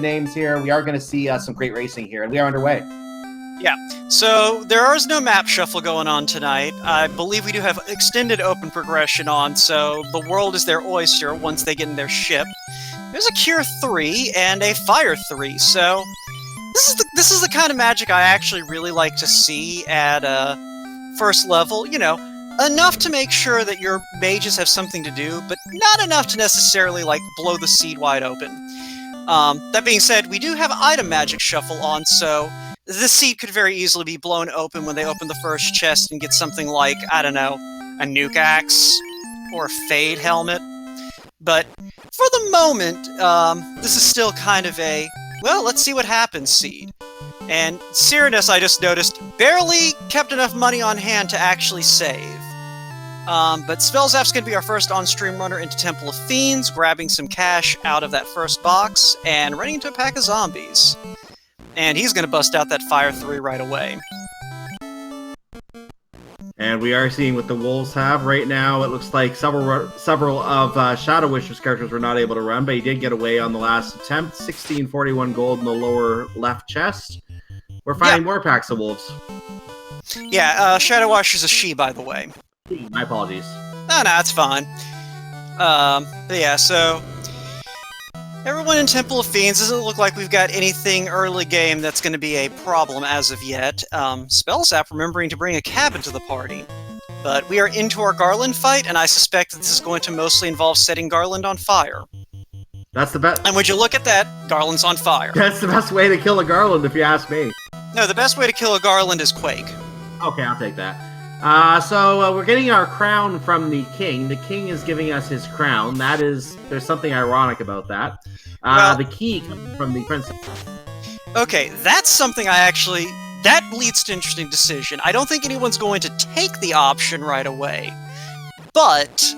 names here. We are going to see some great racing here, and we are underway. Yeah, so there is no map shuffle going on tonight. I believe we do have extended open progression on, so the world is their oyster once they get in their ship. There's a Cure 3 and a Fire 3, so this is the kind of magic I actually really like to see at first level. You know, enough to make sure that your mages have something to do, but not enough to necessarily, like, blow the seed wide open. That being said, we do have item magic shuffle on, so the seed could very easily be blown open when they open the first chest and get something like, I don't know, a nuke axe or a fade helmet. But for the moment, this is still kind of a, well, let's see what happens seed. And Syraniss, I just noticed, barely kept enough money on hand to actually save. But Spellzapp's going to be our first on-stream runner into Temple of Fiends, grabbing some cash out of that first box, and running into a pack of zombies. And he's going to bust out that Fire 3 right away. And we are seeing what the Wolves have right now. It looks like several of Shadowwisher's characters were not able to run, but he did get away on the last attempt. 1641 gold in the lower left chest. We're finding more packs of Wolves. Yeah, Shadowwisher's a she, by the way. My apologies. No, it's fine. But yeah, so everyone in Temple of Fiends, doesn't look like we've got anything early game that's going to be a problem as of yet. Spellzapp remembering to bring a cabin to the party. But we are into our Garland fight, and I suspect that this is going to mostly involve setting Garland on fire. That's the best. And would you look at that, Garland's on fire. That's the best way to kill a Garland, if you ask me. No, the best way to kill a Garland is Quake. Okay, I'll take that. So we're getting our crown from the king. The king is giving us his crown. There's something ironic about that. Well, the key comes from the princess. Okay, that's something that leads to an interesting decision. I don't think anyone's going to take the option right away. But,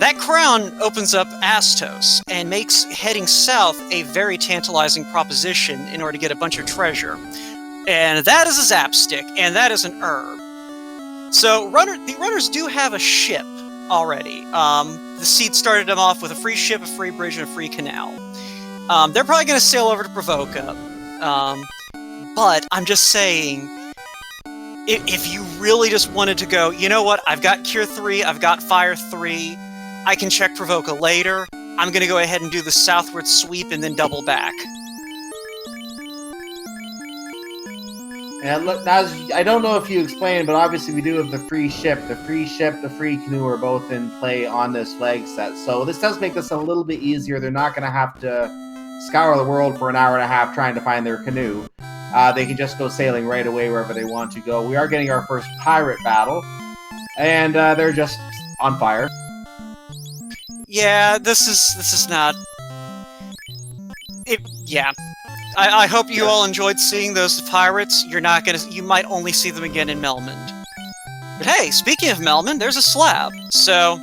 that crown opens up Astos and makes heading south a very tantalizing proposition in order to get a bunch of treasure. And that is a zap stick, and that is an herb. So the runners do have a ship already. The seed started them off with a free ship, a free bridge, and a free canal. They're probably going to sail over to Provoca. But I'm just saying, if you really just wanted to go, you know what, I've got Cure 3, I've got Fire 3, I can check Provoca later, I'm going to go ahead and do the southward sweep and then double back. And look, now, I don't know if you explained, but obviously we do have the free ship. The free ship, the free canoe are both in play on this flag set. So this does make this a little bit easier. They're not going to have to scour the world for an hour and a half trying to find their canoe. They can just go sailing right away wherever they want to go. We are getting our first pirate battle, and they're just on fire. Yeah, this is not... Yeah. I hope you all enjoyed seeing those pirates. You might only see them again in Melmond. But hey, speaking of Melmond, there's a slab. So,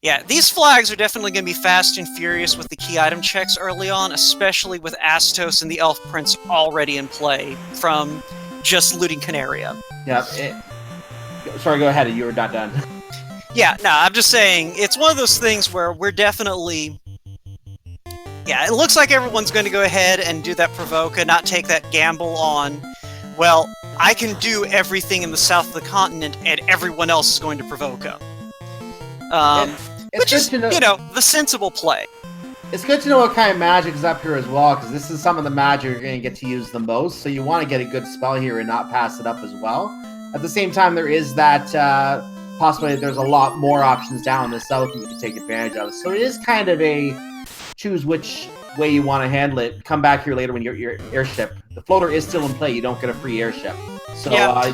yeah, these flags are definitely going to be fast and furious with the key item checks early on, especially with Astos and the Elf Prince already in play from just looting Canaria. Yeah, sorry, go ahead. You were not done. Yeah, no, I'm just saying, it's one of those things where we're definitely... Yeah, it looks like everyone's going to go ahead and do that Provoca, not take that gamble on, well, I can do everything in the south of the continent, and everyone else is going to Provoca. Which is, the sensible play. It's good to know what kind of magic is up here as well, because this is some of the magic you're going to get to use the most, so you want to get a good spell here and not pass it up as well. At the same time, there is that possibility that there's a lot more options down in the south that you can take advantage of. So it is kind of a choose which way you want to handle it. Come back here later when your airship. The floater is still in play. You don't get a free airship. So, yeah.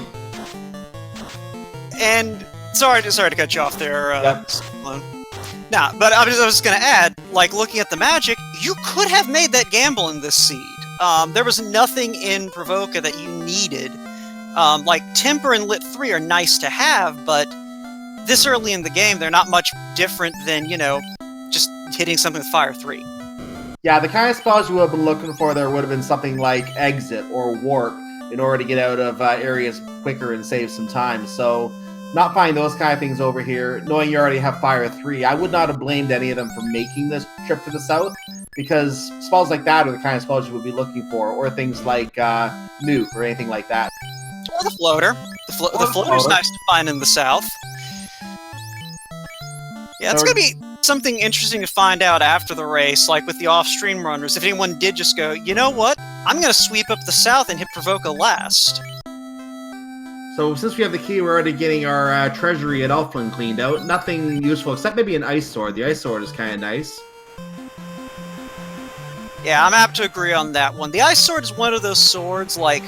And sorry to cut you off there. Nah, but I was just going to add, like, looking at the magic, you could have made that gamble in this seed. There was nothing in Provoca that you needed. Like, Temper and Lit 3 are nice to have, but this early in the game, they're not much different than, just hitting something with Fire 3. Yeah, the kind of spells you would have been looking for there would have been something like Exit or Warp in order to get out of areas quicker and save some time. So, not finding those kind of things over here, knowing you already have Fire 3, I would not have blamed any of them for making this trip to the south, because spells like that are the kind of spells you would be looking for, or things like nuke or anything like that. Or the floater. The floater's nice to find in the south. Yeah, it's going to be something interesting to find out after the race, like with the off-stream runners. If anyone did just go, you know what? I'm going to sweep up the south and hit Provoca last. So since we have the key, we're already getting our treasury at Elfland cleaned out. Nothing useful, except maybe an ice sword. The ice sword is kind of nice. Yeah, I'm apt to agree on that one. The ice sword is one of those swords, like,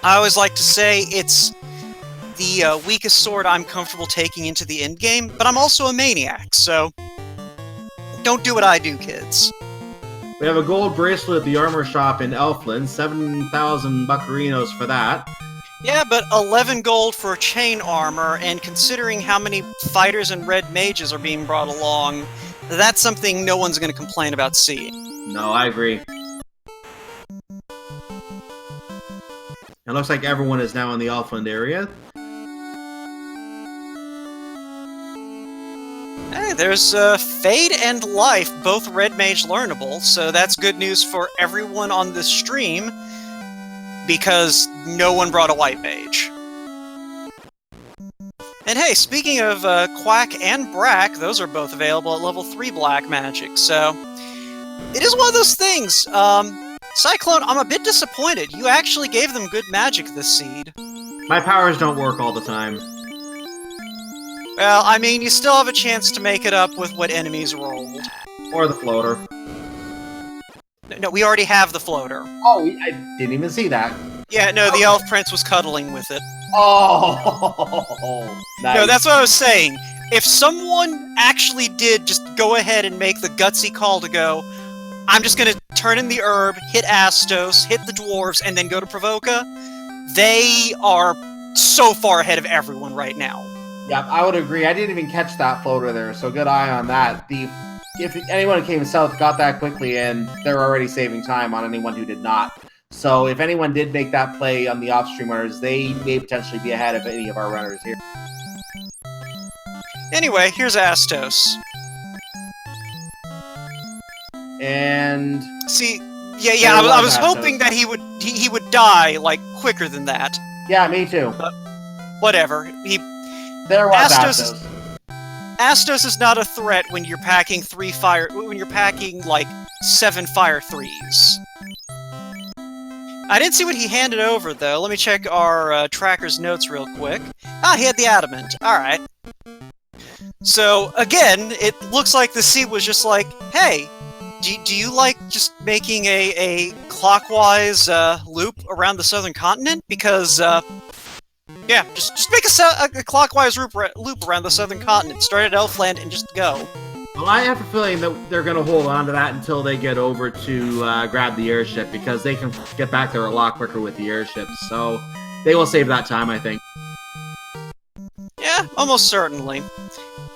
I always like to say it's the weakest sword I'm comfortable taking into the endgame, but I'm also a maniac, so don't do what I do, kids. We have a gold bracelet at the armor shop in Elfland, 7,000 buccarinos for that. Yeah, but 11 gold for chain armor, and considering how many fighters and red mages are being brought along, that's something no one's going to complain about seeing. No, I agree. It looks like everyone is now in the Elfland area. Hey, there's Fade and Life, both red mage learnable, so that's good news for everyone on the stream, because no one brought a white mage. And hey, speaking of Quack and Brack, those are both available at level 3 black magic, so it is one of those things. Cyclone, I'm a bit disappointed. You actually gave them good magic this seed. My powers don't work all the time. Well, I mean, you still have a chance to make it up with what enemies rolled. Or the floater. No, we already have the floater. Oh, I didn't even see that. Yeah, no, the Elf Prince was cuddling with it. Oh, nice. No, that's what I was saying. If someone actually did just go ahead and make the gutsy call to go, I'm just gonna turn in the herb, hit Astos, hit the dwarves, and then go to Provoca, they are so far ahead of everyone right now. Yeah, I would agree. I didn't even catch that floater there, so good eye on that. If anyone who came south got that quickly, and they're already saving time on anyone who did not. So if anyone did make that play on the off-stream runners, they may potentially be ahead of any of our runners here. Anyway, here's Astos. And see, yeah, I was hoping that he would die like quicker than that. Yeah, me too. But whatever. There was Astos. Astos is not a threat when you're packing like 7 fire 3s. I didn't see what he handed over though. Let me check our tracker's notes real quick. Ah, he had the adamant. All right. So again, it looks like the seed was just like, hey, do you like just making a clockwise loop around the southern continent? Because yeah, just make a clockwise loop around the southern continent. Start at Elfland and just go. Well, I have a feeling that they're going to hold on to that until they get over to grab the airship, because they can get back there a lot quicker with the airships. So they will save that time, I think. Yeah, almost certainly.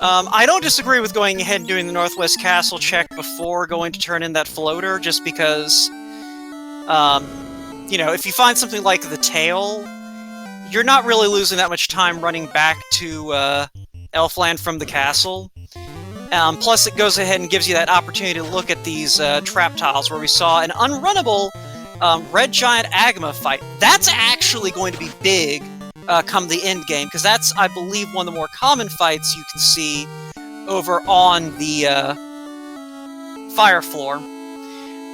I don't disagree with going ahead and doing the Northwest Castle check before going to turn in that floater, just because, you know, if you find something like the tail, you're not really losing that much time running back to Elfland from the castle. Plus, it goes ahead and gives you that opportunity to look at these trap tiles where we saw an unrunnable red giant Agma fight. That's actually going to be big come the end game, because that's, I believe, one of the more common fights you can see over on the fire floor.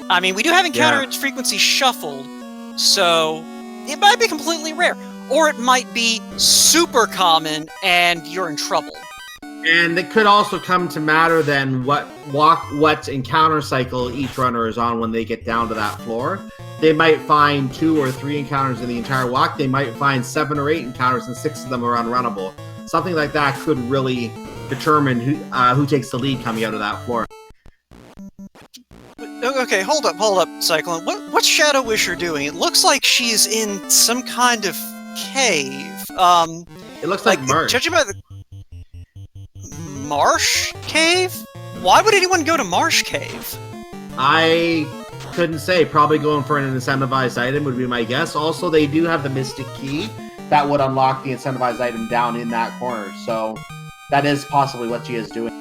I mean, we do have encounter frequency shuffled, so it might be completely rare. Or it might be super common and you're in trouble. And it could also come to matter then what encounter cycle each runner is on when they get down to that floor. They might find 2 or 3 encounters in the entire walk. They might find 7 or 8 encounters and 6 of them are unrunnable. Something like that could really determine who takes the lead coming out of that floor. Okay, hold up, Cyclone. What's Shadowwisher doing? It looks like she's in some kind of cave. It looks like marsh. Judging by the marsh cave? Why would anyone go to marsh cave? I couldn't say. Probably going for an incentivized item would be my guess. Also, they do have the Mystic Key that would unlock the incentivized item down in that corner. So that is possibly what she is doing.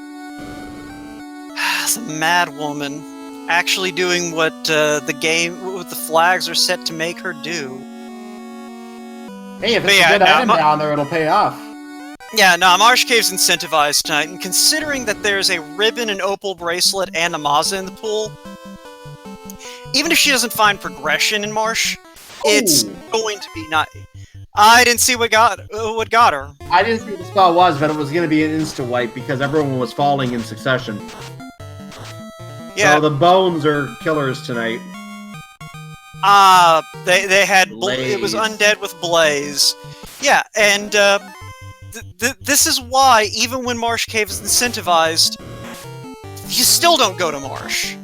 It's a mad woman. actually doing what what the flags are set to make her do. Hey, if it's a good item down there, it'll pay off. Yeah, no, Marsh Cave's incentivized tonight, and considering that there's a ribbon, an opal bracelet, and a Maza in the pool, even if she doesn't find progression in Marsh, it's going to be not. I didn't see what got her. I didn't see what the spell was, but it was going to be an insta-wipe because everyone was falling in succession. Yeah. So the bones are killers tonight. They had it was undead with Blaze. Yeah, and this is why even when Marsh Cave is incentivized, you still don't go to Marsh.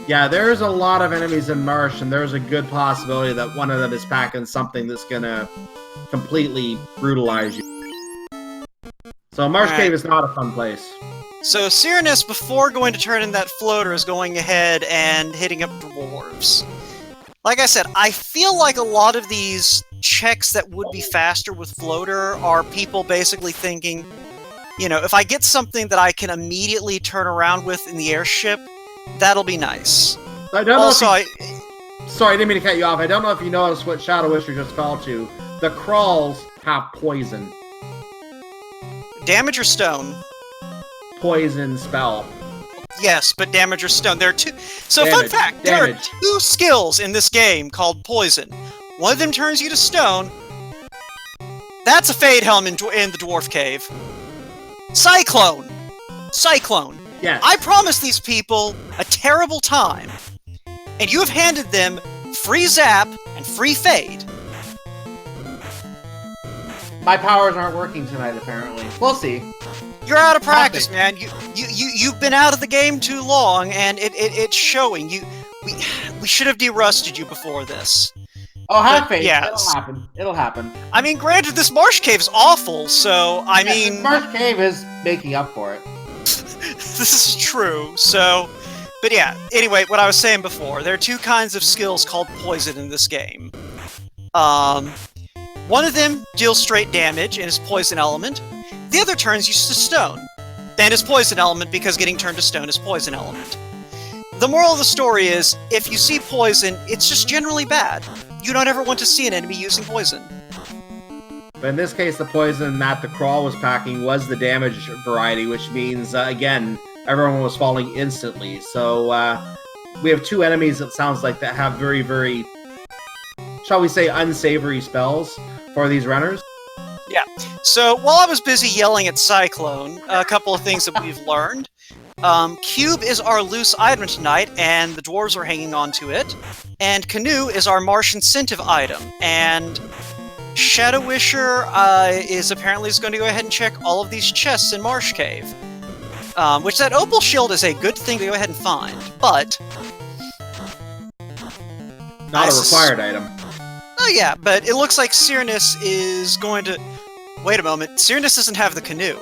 Yeah, there's a lot of enemies in Marsh, and there's a good possibility that one of them is packing something that's gonna completely brutalize you. So Marsh Cave is not a fun place. So Syraniss, before going to turn in that floater, is going ahead and hitting up dwarves. Like I said, I feel like a lot of these checks that would be faster with floater are people basically thinking, you know, if I get something that I can immediately turn around with in the airship, that'll be nice. I don't know sorry, I didn't mean to cut you off. I don't know if you noticed what Shadowwisher just fell to. The crawls have poison. Damage or stone? Poison spell. Yes, but damage or stone. There are two. So, fun fact: there are two skills in this game called poison. One of them turns you to stone. That's a Fade Helm in the Dwarf Cave. Cyclone. Cyclone. Yes. I promised these people a terrible time, and you have handed them free zap and free fade. My powers aren't working tonight, apparently. We'll see. You're out of practice, man. You've been out of the game too long, and it's showing. We should have derusted you before this. Oh, have faith. Yeah, it'll happen. It'll happen. I mean, granted, this Marsh Cave's awful, so I mean, Marsh Cave is making up for it. This is true. So, but yeah. Anyway, what I was saying before, there are two kinds of skills called poison in this game. One of them deals straight damage and is poison element. The other turns you to stone. Then is poison element because getting turned to stone is poison element. The moral of the story is, if you see poison, it's just generally bad. You don't ever want to see an enemy using poison. But in this case, the poison that the crawl was packing was the damage variety, which means, again, everyone was falling instantly. So, we have two enemies, it sounds like, that have very, very, shall we say, unsavory spells for these runners. Yeah. So, while I was busy yelling at Cyclone, a couple of things that we've learned. Cube is our loose item tonight, and the dwarves are hanging on to it. And Canoe is our marsh incentive item. And Shadowwisher is apparently going to go ahead and check all of these chests in Marsh Cave. Which that opal shield is a good thing to go ahead and find, but... Not a required item. Oh yeah, but it looks like Syraniss is going to... Wait a moment, Syraniss doesn't have the canoe.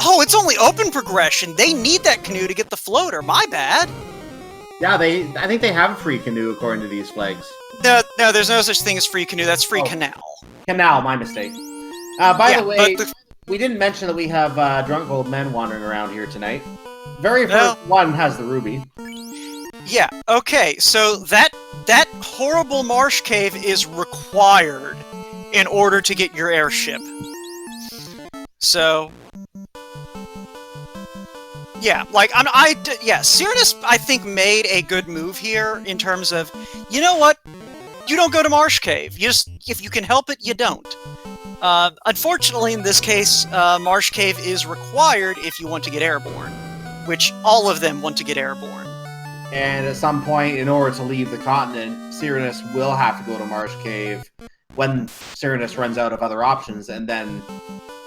Oh, it's only open progression! They need that canoe to get the floater, my bad! Yeah, I think they have a free canoe according to these flags. No, there's no such thing as free canoe, that's free canal. Canal, my mistake. By the way, we didn't mention that we have drunk old men wandering around here tonight. Very first one has the ruby. Yeah, okay, so that horrible marsh cave is required in order to get your airship. So... Yeah, like, Syraniss, I think, made a good move here in terms of, you know what? You don't go to Marsh Cave. You just, if you can help it, you don't. Unfortunately, in this case, Marsh Cave is required if you want to get airborne, which all of them want to get airborne. And at some point, in order to leave the continent, Syraniss will have to go to Marsh Cave when Syraniss runs out of other options, and then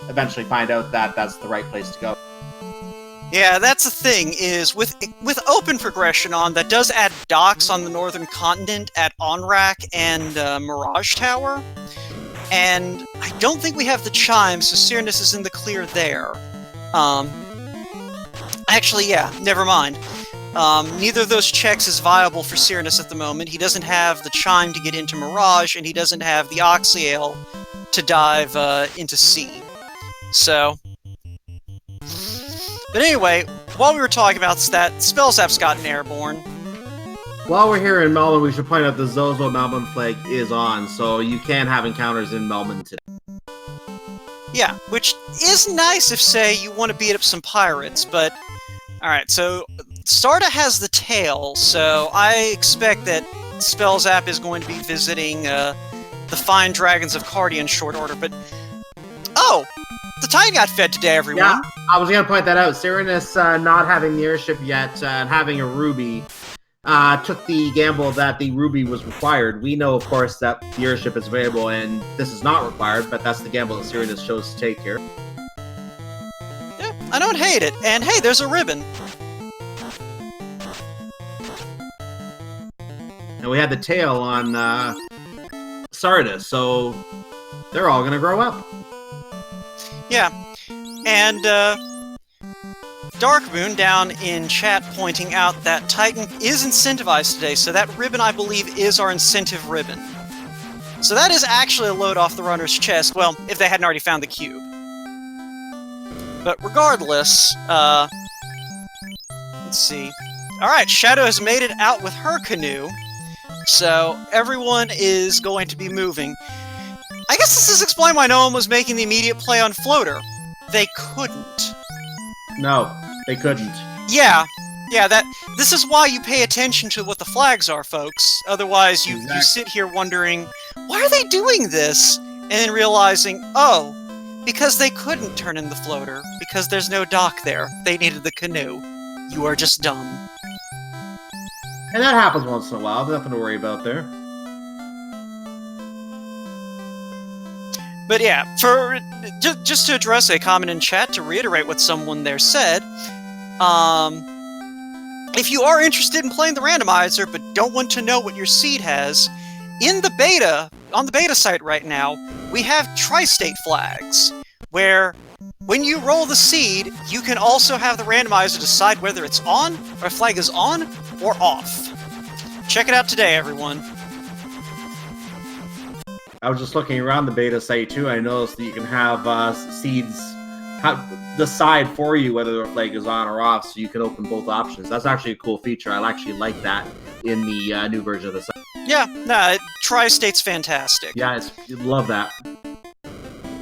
eventually find out that that's the right place to go. Yeah, that's the thing, is with open progression on, that does add docks on the northern continent at Onrak and Mirage Tower. And I don't think we have the chimes, so Syraniss is in the clear there. Actually, yeah, never mind. Neither of those checks is viable for Syraniss at the moment. He doesn't have the chime to get into Mirage, and he doesn't have the Oxyale to dive into sea. So... But anyway, while we were talking about that, Spellzapp's gotten airborne. While we're here in Melbourne, we should point out the Zozo Melbourne flag is on, so you can have encounters in Melbourne today. Yeah, which is nice if, say, you want to beat up some pirates, but... Alright, so Starda has the tail, so I expect that Spellzapp is going to be visiting the fine dragons of Cardia in short order, but... Oh! The Titan got fed today, everyone! Yeah, I was going to point that out. Syraniss, not having the airship yet, and having a ruby, took the gamble that the ruby was required. We know, of course, that the airship is available and this is not required, but that's the gamble that Syraniss chose to take here. Yeah, I don't hate it. And hey, there's a ribbon. And we had the tail on Syraniss, so they're all going to grow up. Yeah, and Darkmoon down in chat pointing out that Titan is incentivized today, so that ribbon, I believe, is our incentive ribbon. So that is actually a load off the runner's chest, well, if they hadn't already found the cube. But regardless, let's see. Alright, Shadow has made it out with her canoe, so everyone is going to be moving. I guess this is explain why no one was making the immediate play on Floater. They couldn't. No, they couldn't. Yeah, this is why you pay attention to what the flags are, folks. Otherwise, you sit here wondering, why are they doing this? And then realizing, oh, because they couldn't turn in the floater, because there's no dock there. They needed the canoe. You are just dumb. And that happens once in a while, nothing to worry about there. But yeah, for just to address a comment in chat, to reiterate what someone there said, if you are interested in playing the randomizer but don't want to know what your seed has, in the beta, on the beta site right now, we have tri-state flags, where when you roll the seed, you can also have the randomizer decide whether it's on, or a flag is on, or off. Check it out today, everyone. I was just looking around the beta site too. I noticed that you can have seeds decide for you whether the flag is on or off, so you can open both options. That's actually a cool feature. I actually like that in the new version of the site. Yeah, nah, Tri-State's fantastic. Yeah, love that.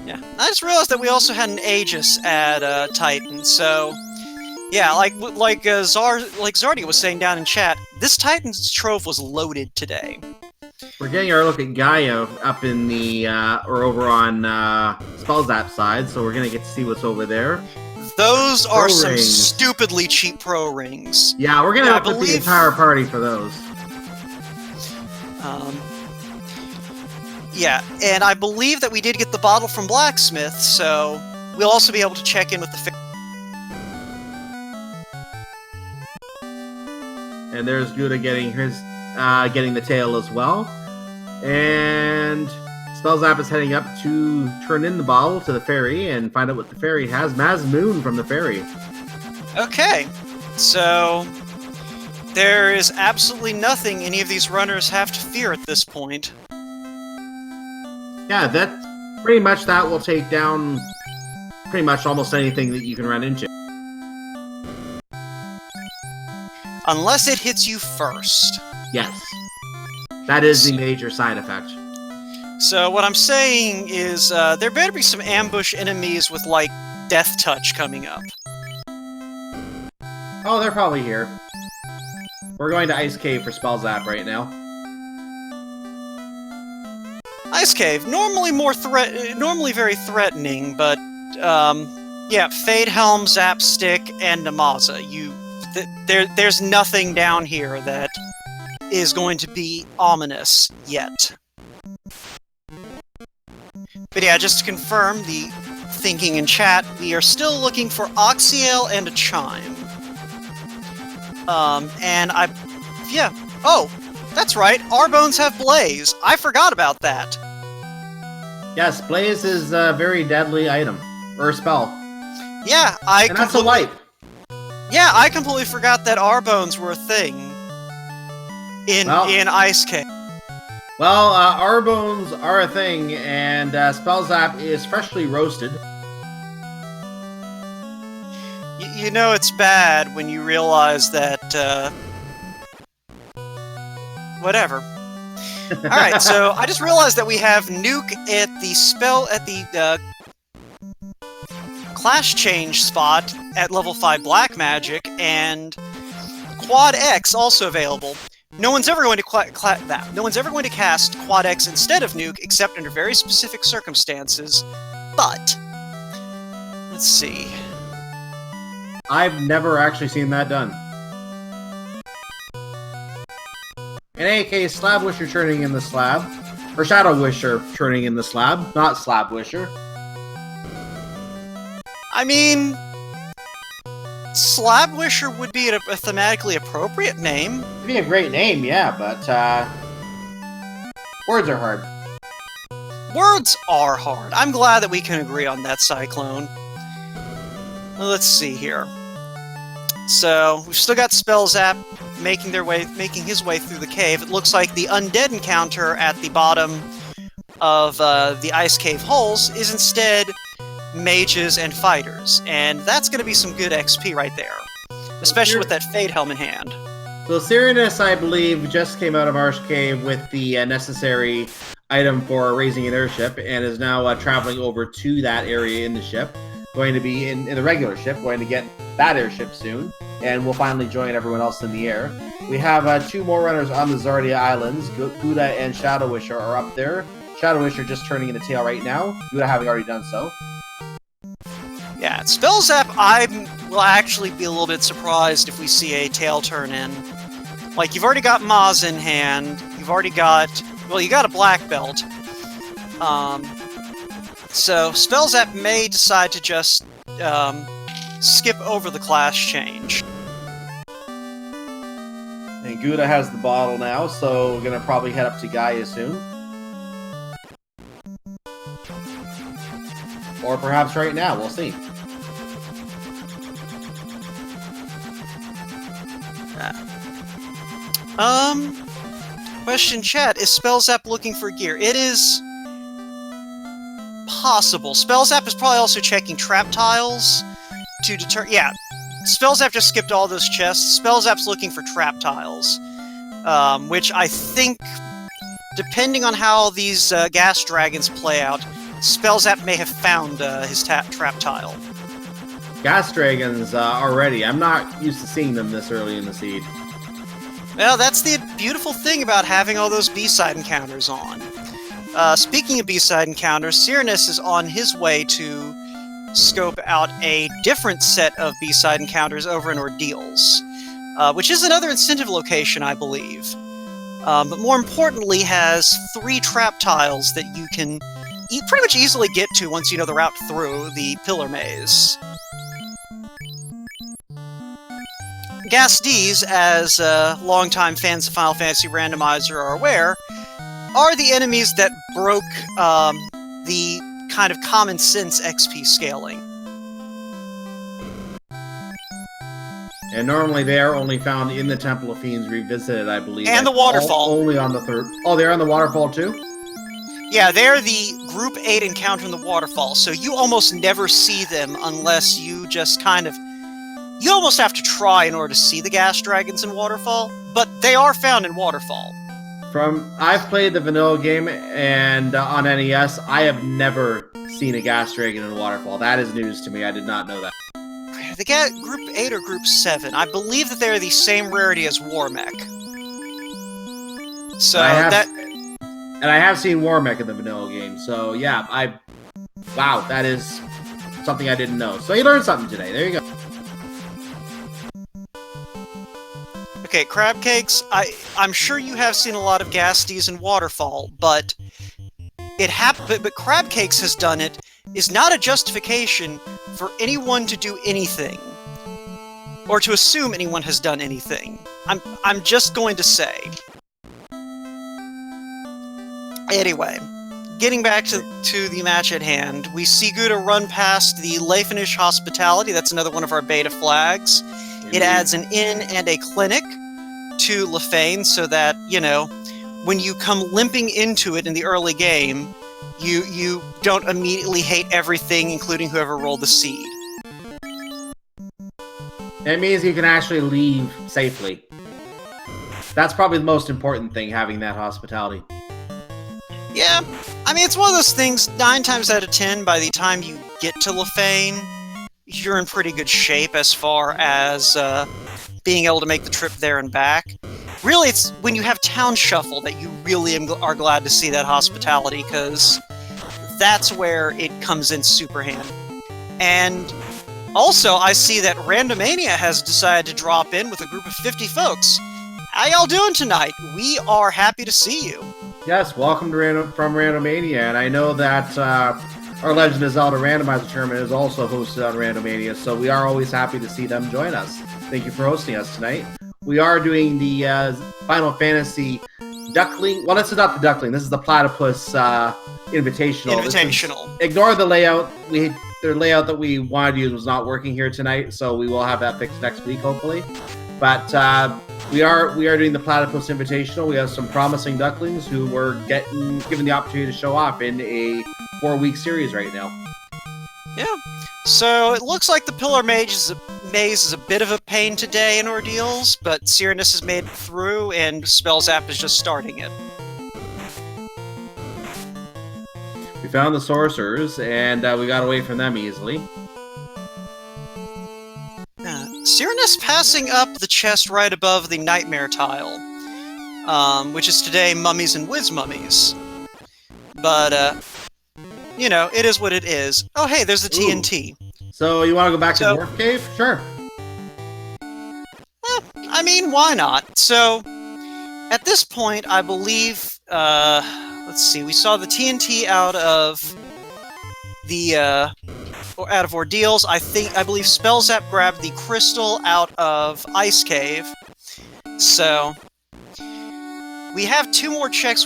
Yeah, I just realized that we also had an Aegis at Titan, so yeah, like Zardy was saying down in chat, this Titan's trove was loaded today. We're getting our look at Gaia up in the, or over on Spellzapp side, so we're going to get to see what's over there. Those are Pro some rings. stupidly cheap pro rings. Yeah, we're going to have to put the entire party for those. Yeah, and I believe that we did get the bottle from Blacksmith, so we'll also be able to check in with the... And there's Guda getting his, getting the tail as well. And Spellzapp is heading up to turn in the bottle to the ferry and find out what the ferry has. Mazmoon from the ferry. Okay, so there is absolutely nothing any of these runners have to fear at this point. Yeah, that pretty much that will take down pretty much almost anything that you can run into. Unless it hits you first. Yes. That is the major side effect. So what I'm saying is, there better be some ambush enemies with, like, Death Touch coming up. Oh, they're probably here. We're going to Ice Cave for Spellzapp right now. Ice Cave, normally normally very threatening, but, yeah, Fade Helm, Zap Stick, and Namaza. There's nothing down here that is going to be ominous yet. But yeah, just to confirm the thinking in chat, we are still looking for Oxiel and a Chime. Yeah. Oh, that's right, our bones have Blaze. I forgot about that. Yes, Blaze is a very deadly item. Or spell. Yeah, and that's a wipe. Yeah, I completely forgot that our bones were a thing in Ice Cave. Well, our bones are a thing, and Spellzapp is freshly roasted. you know it's bad when you realize that, whatever. Alright, so I just realized that we have Nuke at the class change spot at level 5 Black Magic, and Quad X also available. No one's ever going to cast Quad X instead of Nuke, except under very specific circumstances. But let's see. I've never actually seen that done. In any case, Slabwisher turning in the slab, or Shadowwisher turning in the slab, not Slabwisher. I mean, Slabwisher would be a thematically appropriate name. It'd be a great name, yeah, but words are hard. Words are hard. I'm glad that we can agree on that, Cyclone. Well, let's see here. So we've still got Spellzapp making his way through the cave. It looks like the undead encounter at the bottom of the ice cave holes is instead mages and fighters, and that's going to be some good XP right there, especially with that Fade Helm in hand. So Syraniss, I believe, just came out of Arch Cave with the necessary item for raising an airship, and is now traveling over to that area in the ship. Going to be in the regular ship, going to get that airship soon, and we'll finally join everyone else in the air. We have 2 more runners on the Zardia Islands. Guda and Shadowwisher are up there. Shadowwisher just turning in the tail right now, Guda having already done so. Yeah, Spellzapp, I will actually be a little bit surprised if we see a tail turn in. Like, you've already got Maz in hand, you've already got... well, you got a black belt. So, Spellzapp may decide to just skip over the class change. And Guda has the bottle now, so we're going to probably head up to Gaia soon. Or perhaps right now, we'll see. Question chat, is Spellzapp looking for gear? It is possible. Spellzapp is probably also checking trap tiles to deter... yeah, Spellzapp just skipped all those chests. Spellzapp's looking for trap tiles, which I think, depending on how these gas dragons play out, Spellzapp may have found his trap tile. Gas dragons already. I'm not used to seeing them this early in the seed. Well, that's the beautiful thing about having all those B-side encounters on. Speaking of B-side encounters, Syraniss is on his way to scope out a different set of B-side encounters over in Ordeals, which is another incentive location, I believe. But more importantly, has 3 trap tiles that you can pretty much easily get to once you know the route through the Pillar Maze. Gas Ds, as longtime fans of Final Fantasy Randomizer are aware, are the enemies that broke the kind of common sense XP scaling. And normally they are only found in the Temple of Fiends Revisited, I believe. And the Waterfall. Only on the 3rd. Oh, they're on the Waterfall too? Yeah, they're the Group 8 encounter in the Waterfall, so you almost never see them unless you just kind of... you almost have to try in order to see the gas dragons in Waterfall, but they are found in Waterfall. I've played the vanilla game, and on NES, I have never seen a gas dragon in Waterfall. That is news to me. I did not know that. They get Group 8 or Group 7. I believe that they're the same rarity as Warmech. So And I have seen Warmech in the vanilla game, so yeah, wow, that is something I didn't know. So you learned something today. There you go. Okay, Crab Cakes, I'm sure you have seen a lot of Gasties in Waterfall, but but Crab Cakes has done it is not a justification for anyone to do anything. Or to assume anyone has done anything. I'm just going to say. Anyway, getting back to the match at hand, we see Guda run past the Leifenish Hospitality. That's another one of our beta flags. It adds an inn and a clinic to Lefane so that, you know, when you come limping into it in the early game, you don't immediately hate everything, including whoever rolled the seed. It means you can actually leave safely. That's probably the most important thing, having that hospitality. Yeah, I mean, it's one of those things, 9 times out of 10, by the time you get to Lefane, you're in pretty good shape as far as being able to make the trip there and back. Really, it's when you have Town Shuffle that you really are glad to see that hospitality, because that's where it comes in super handy. And also, I see that Randomania has decided to drop in with a group of 50 folks. How y'all doing tonight? We are happy to see you. Yes, welcome to from Randomania, and I know that our Legend of Zelda Randomizer tournament is also hosted on Randomania, so we are always happy to see them join us. Thank you for hosting us tonight. We are doing the Final Fantasy Duckling. Well, this is not the Duckling. This is the Platypus Invitational. Ignore the layout. The layout that we wanted to use was not working here tonight, so we will have that fixed next week, hopefully. But we are doing the Platypus Invitational. We have some promising ducklings who we're given the opportunity to show off in a 4-week series right now. Yeah. So it looks like the Pillar Maze is a bit of a pain today in ordeals, but Syraniss has made it through, and Spellzapp is just starting it. We found the sorcerers, and we got away from them easily. Syraniss passing up the chest right above the Nightmare tile, which is today Mummies and Wiz Mummies. But, you know, it is what it is. Oh, hey, there's the TNT. So you want to go back to the Dwarf Cave? Sure. I mean, why not? So, at this point, I believe, let's see, we saw the TNT out of the, out of Ordeals. I believe Spellzapp grabbed the crystal out of Ice Cave. So, we have 2 more checks.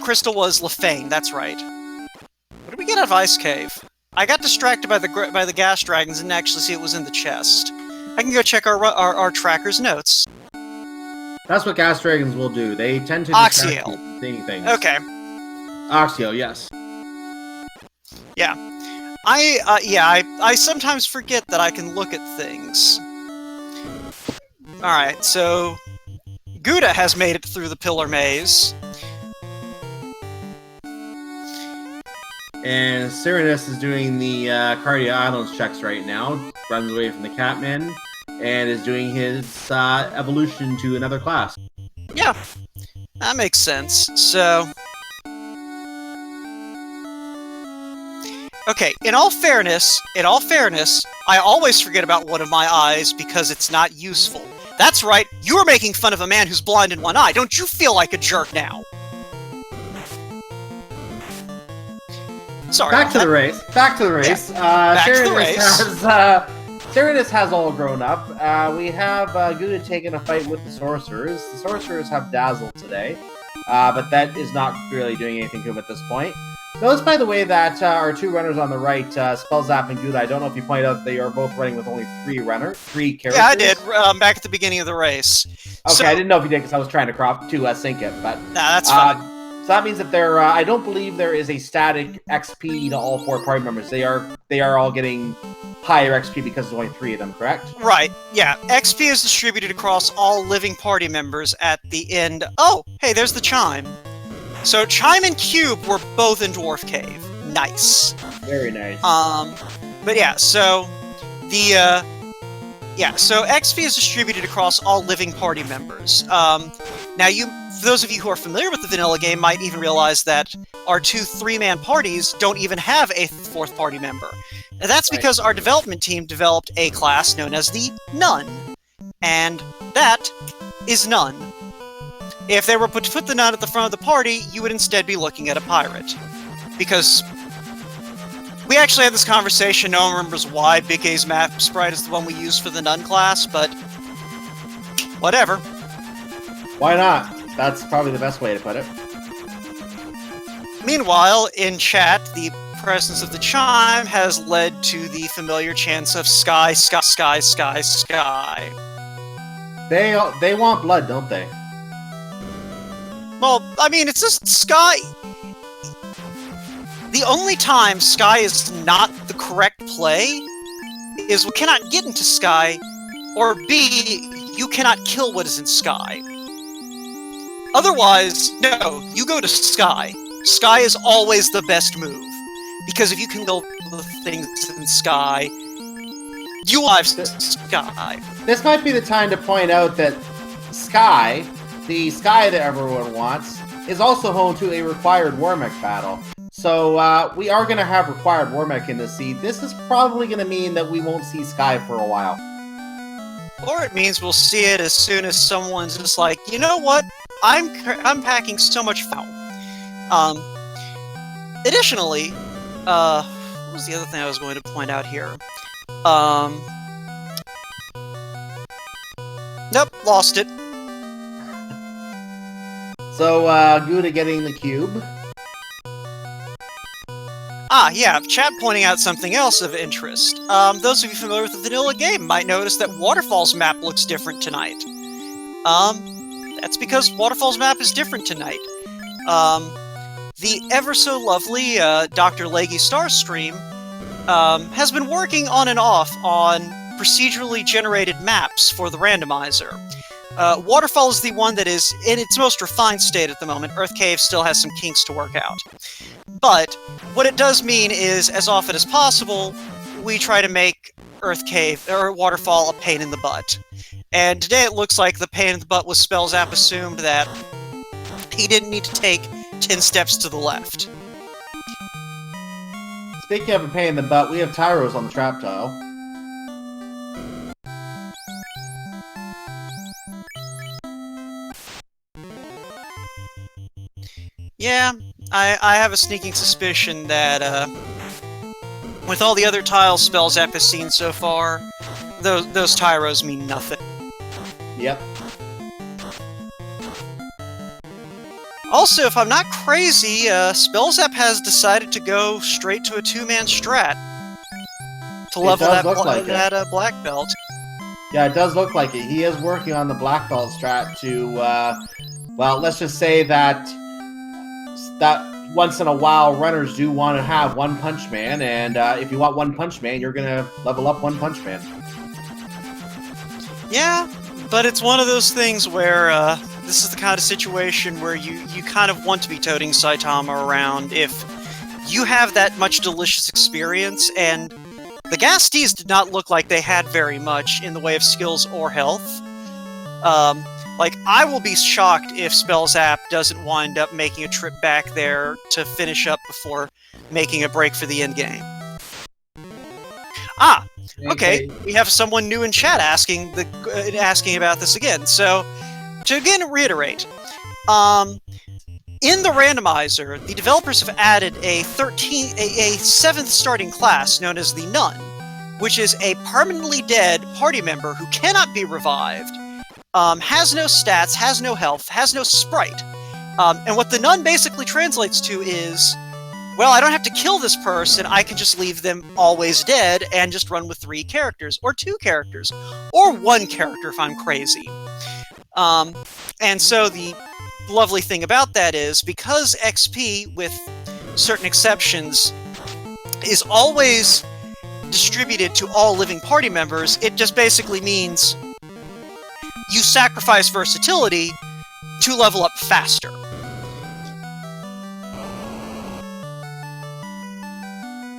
Crystal was Lefane, that's right. What did we get out of Ice Cave? I got distracted by the gas dragons and didn't actually see it was in the chest. I can go check our tracker's notes. That's what gas dragons will do. They tend to Oxyale. Seeing things. Okay. Oxyale, yes. Yeah. I sometimes forget that I can look at things. Alright, so Guda has made it through the Pillar Maze. And Syraniss is doing the Cardia Islands checks right now. Runs away from the Catman and is doing his evolution to another class. Yeah, that makes sense. So, okay, in all fairness, I always forget about one of my eyes because it's not useful. That's right, you're making fun of a man who's blind in one eye. Don't you feel like a jerk now? Sorry. Back to the race. Back to the race. Syraniss has all grown up. We have Guda taking a fight with the sorcerers. The sorcerers have Dazzle today, but that is not really doing anything to him at this point. Notice, by the way, that our 2 runners on the right, Spellzapp and Guda, I don't know if you pointed out they are both running with only 3 characters. Yeah, I did, back at the beginning of the race. Okay, so, I didn't know if you did because I was trying to sync it, but... Nah, that's fine. So that means that there, I don't believe there is a static XP to all 4 party members. They are all getting higher XP because there's only 3 of them, correct? Right, yeah. XP is distributed across all living party members at the end. Oh, hey, there's the chime. So Chime and Cube were both in Dwarf Cave. Nice. Very nice. But yeah, so the so XP is distributed across all living party members. Now for those of you who are familiar with the vanilla game might even realize that our 2 3-man parties don't even have a 4th party member. And that's because our development team developed a class known as the Nun. And that is Nun. If they were to put the Nun at the front of the party, you would instead be looking at a pirate. Because we actually had this conversation, no one remembers why Big A's map sprite is the one we use for the Nun class, but whatever. Why not? That's probably the best way to put it. Meanwhile, in chat, the presence of the chime has led to the familiar chants of sky, sky, sky, sky, sky. They want blood, don't they? Well, I mean, it's just Sky. The only time Sky is not the correct play is we cannot get into Sky, Or B, you cannot kill what is in Sky. Otherwise, no, you go to Sky. Sky is always the best move. Because if you can kill the things in Sky, you live Sky. This might be the time to point out that Sky, the Sky that everyone wants, is also home to a required Warmech battle. So we are going to have required Warmech in the seed. This is probably going to mean that we won't see Sky for a while. Or it means we'll see it as soon as someone's just like, you know what? I'm packing so much foul. Additionally, what was the other thing I was going to point out here? Nope, lost it. So, Guda getting the cube. Ah, yeah, chat pointing out something else of interest. Those of you familiar with the vanilla game might notice that Waterfall's map looks different tonight. That's because Waterfall's map is different tonight. The ever-so-lovely Dr. Leggy Starscream has been working on and off on procedurally generated maps for the randomizer. Waterfall is the one that is in its most refined state at the moment. Earth Cave still has some kinks to work out. But what it does mean is, as often as possible, we try to make Earth Cave or Waterfall a pain in the butt. And today it looks like the pain in the butt was Spellzapp assumed that he didn't need to take 10 steps to the left. Speaking of a pain in the butt, we have Tyros on the trap tile. Yeah, I have a sneaking suspicion that, with all the other tiles Spellzapp has seen so far, those Tyros mean nothing. Yep. Also, if I'm not crazy, Spellzapp has decided to go straight to a two-man strat to level that black belt. Yeah, it does look like it. He is working on the black belt strat to, well, let's just say that once in a while runners do want to have One Punch Man, and if you want One Punch Man, you're going to level up One Punch Man. Yeah, but it's one of those things where this is the kind of situation where you kind of want to be toting Saitama around if you have that much delicious experience, and the Gasties did not look like they had very much in the way of skills or health. Like, I will be shocked if Spellzapp doesn't wind up making a trip back there to finish up before making a break for the endgame. Ah! Okay, we have someone new in chat asking about this again. So, to again reiterate, in the randomizer, the developers have added a 7th starting class known as the Nun, which is a permanently dead party member who cannot be revived, has no stats, has no health, has no sprite. And what the Nun basically translates to is, well, I don't have to kill this person, I can just leave them always dead and just run with 3 characters, or 2 characters, or 1 character if I'm crazy. And so the lovely thing about that is, because XP, with certain exceptions, is always distributed to all living party members, it just basically means you sacrifice versatility to level up faster.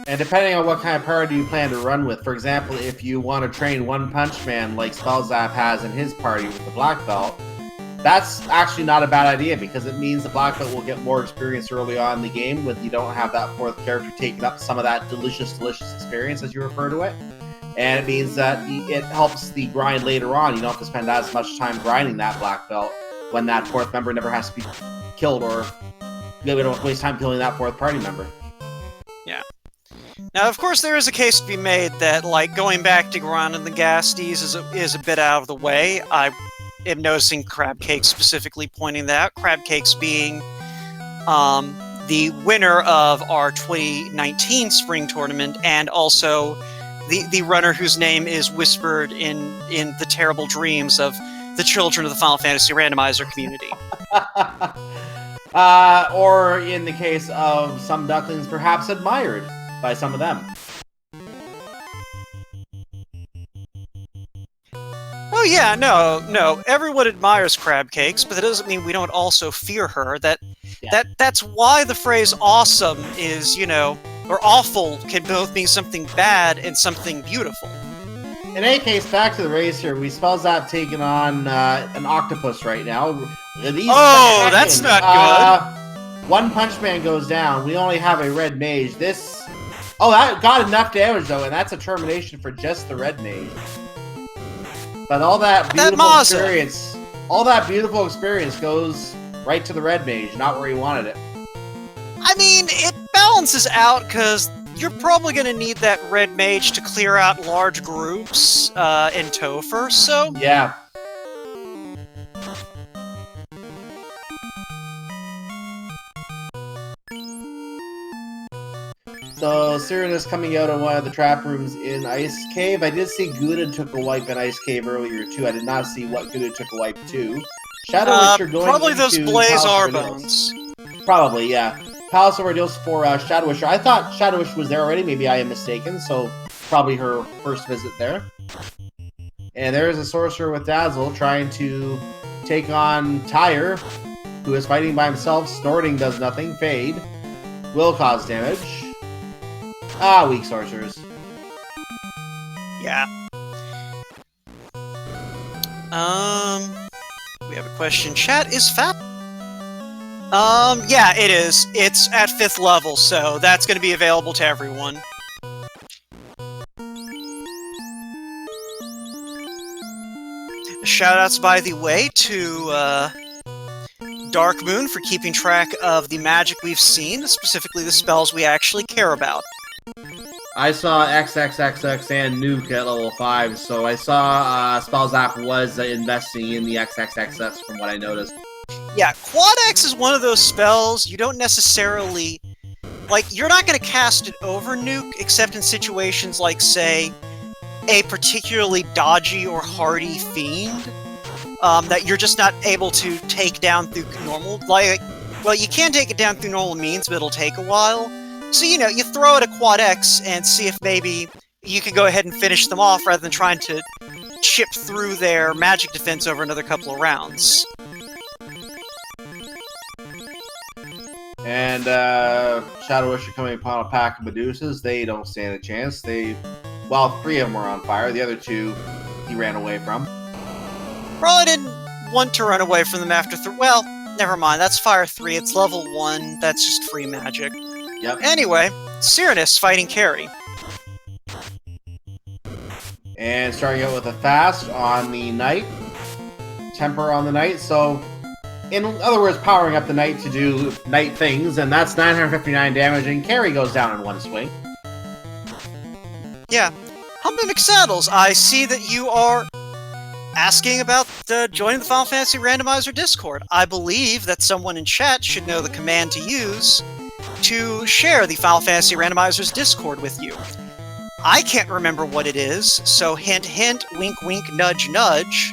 And depending on what kind of party you plan to run with, for example, if you want to train One Punch Man like Spellzapp has in his party with the Black Belt, that's actually not a bad idea, because it means the Black Belt will get more experience early on in the game when you don't have that 4th character taking up some of that delicious experience, as you refer to it. And it means that it helps the grind later on. You don't have to spend as much time grinding that Black Belt when that 4th member never has to be killed, or we don't waste time killing that 4th party member. Yeah. Now, of course, there is a case to be made that, like, going back to grinding the Gasties is a bit out of the way. I am noticing Crabcake specifically pointing that out. Crabcakes being the winner of our 2019 spring tournament, and also the runner whose name is whispered in the terrible dreams of the children of the Final Fantasy randomizer community. Or in the case of some ducklings, perhaps admired by some of them. yeah, no. Everyone admires crab cakes, but that doesn't mean we don't also fear her. That's why the phrase "awesome" is, or "awful" can both mean something bad and something beautiful. In any case, back to the race here. We Spellzapp taking on an octopus right now. That's not good. One Punch Man goes down. We only have a red mage. That got enough damage though, and that's a termination for just the red mage. But all that beautiful experience goes right to the red mage, not where he wanted it. I mean, it balances out because you're probably going to need that red mage to clear out large groups in Topher, so... Yeah. So, Syraniss coming out of one of the trap rooms in Ice Cave. I did see Guda took a wipe in Ice Cave earlier, too. I did not see what Guda took a wipe to. Shadowwisher going probably into those Blaze Palace bones. Probably, yeah. Palace of Ordeals for Shadowwisher. I thought Shadowwisher was there already. Maybe I am mistaken. So, probably her first visit there. And there's a Sorcerer with Dazzle trying to take on Tyre, who is fighting by himself. Snorting does nothing. Fade will cause damage. Weak sorcerers. Yeah. We have a question. Chat, is FAP? Yeah, it is. It's at 5th level, so that's going to be available to everyone. Shoutouts, by the way, to Dark Moon for keeping track of the magic we've seen, specifically the spells we actually care about. I saw XXXX and Nuke at level 5, so I saw Spellzapp was investing in the XXXX from what I noticed. Yeah, Quad X is one of those spells you don't necessarily... you're not going to cast it over Nuke, except in situations like, say, a particularly dodgy or hardy fiend that you're just not able to take down through normal... you can take it down through normal means, but it'll take a while. So, you throw it a Quad X and see if maybe you can go ahead and finish them off rather than trying to chip through their magic defense over another couple of rounds. And Shadowwisher coming upon a pack of Medusas. They don't stand a chance. 3 of them were on fire. The other 2 he ran away from. Probably didn't want to run away from them after well, never mind. That's Fire 3. It's level 1. That's just free magic. Yep. Anyway, Syraniss fighting Carrie. And starting out with a fast on the Knight. Temper on the Knight. So, in other words, powering up the Knight to do Knight things. And that's 959 damage. And Carrie goes down in one swing. Yeah. Humpy McSaddles, I see that you are asking about joining the Final Fantasy Randomizer Discord. I believe that someone in chat should know the command to use to share the Final Fantasy Randomizer's Discord with you. I can't remember what it is, so hint hint, wink wink, nudge nudge.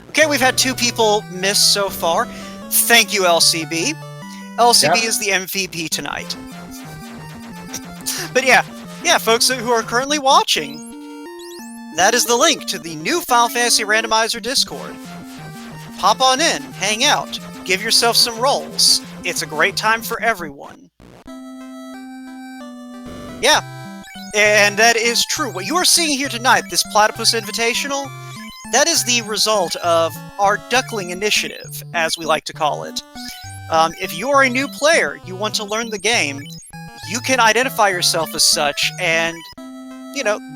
Okay, we've had 2 people miss so far. Thank you, LCB. LCB is the MVP tonight. But yeah, folks who are currently watching, that is the link to the new Final Fantasy Randomizer Discord. Pop on in, hang out, give yourself some rolls. It's a great time for everyone. Yeah, and that is true. What you are seeing here tonight, this Platypus Invitational, that is the result of our Duckling Initiative, as we like to call it. If you are a new player, you want to learn the game, you can identify yourself as such, and,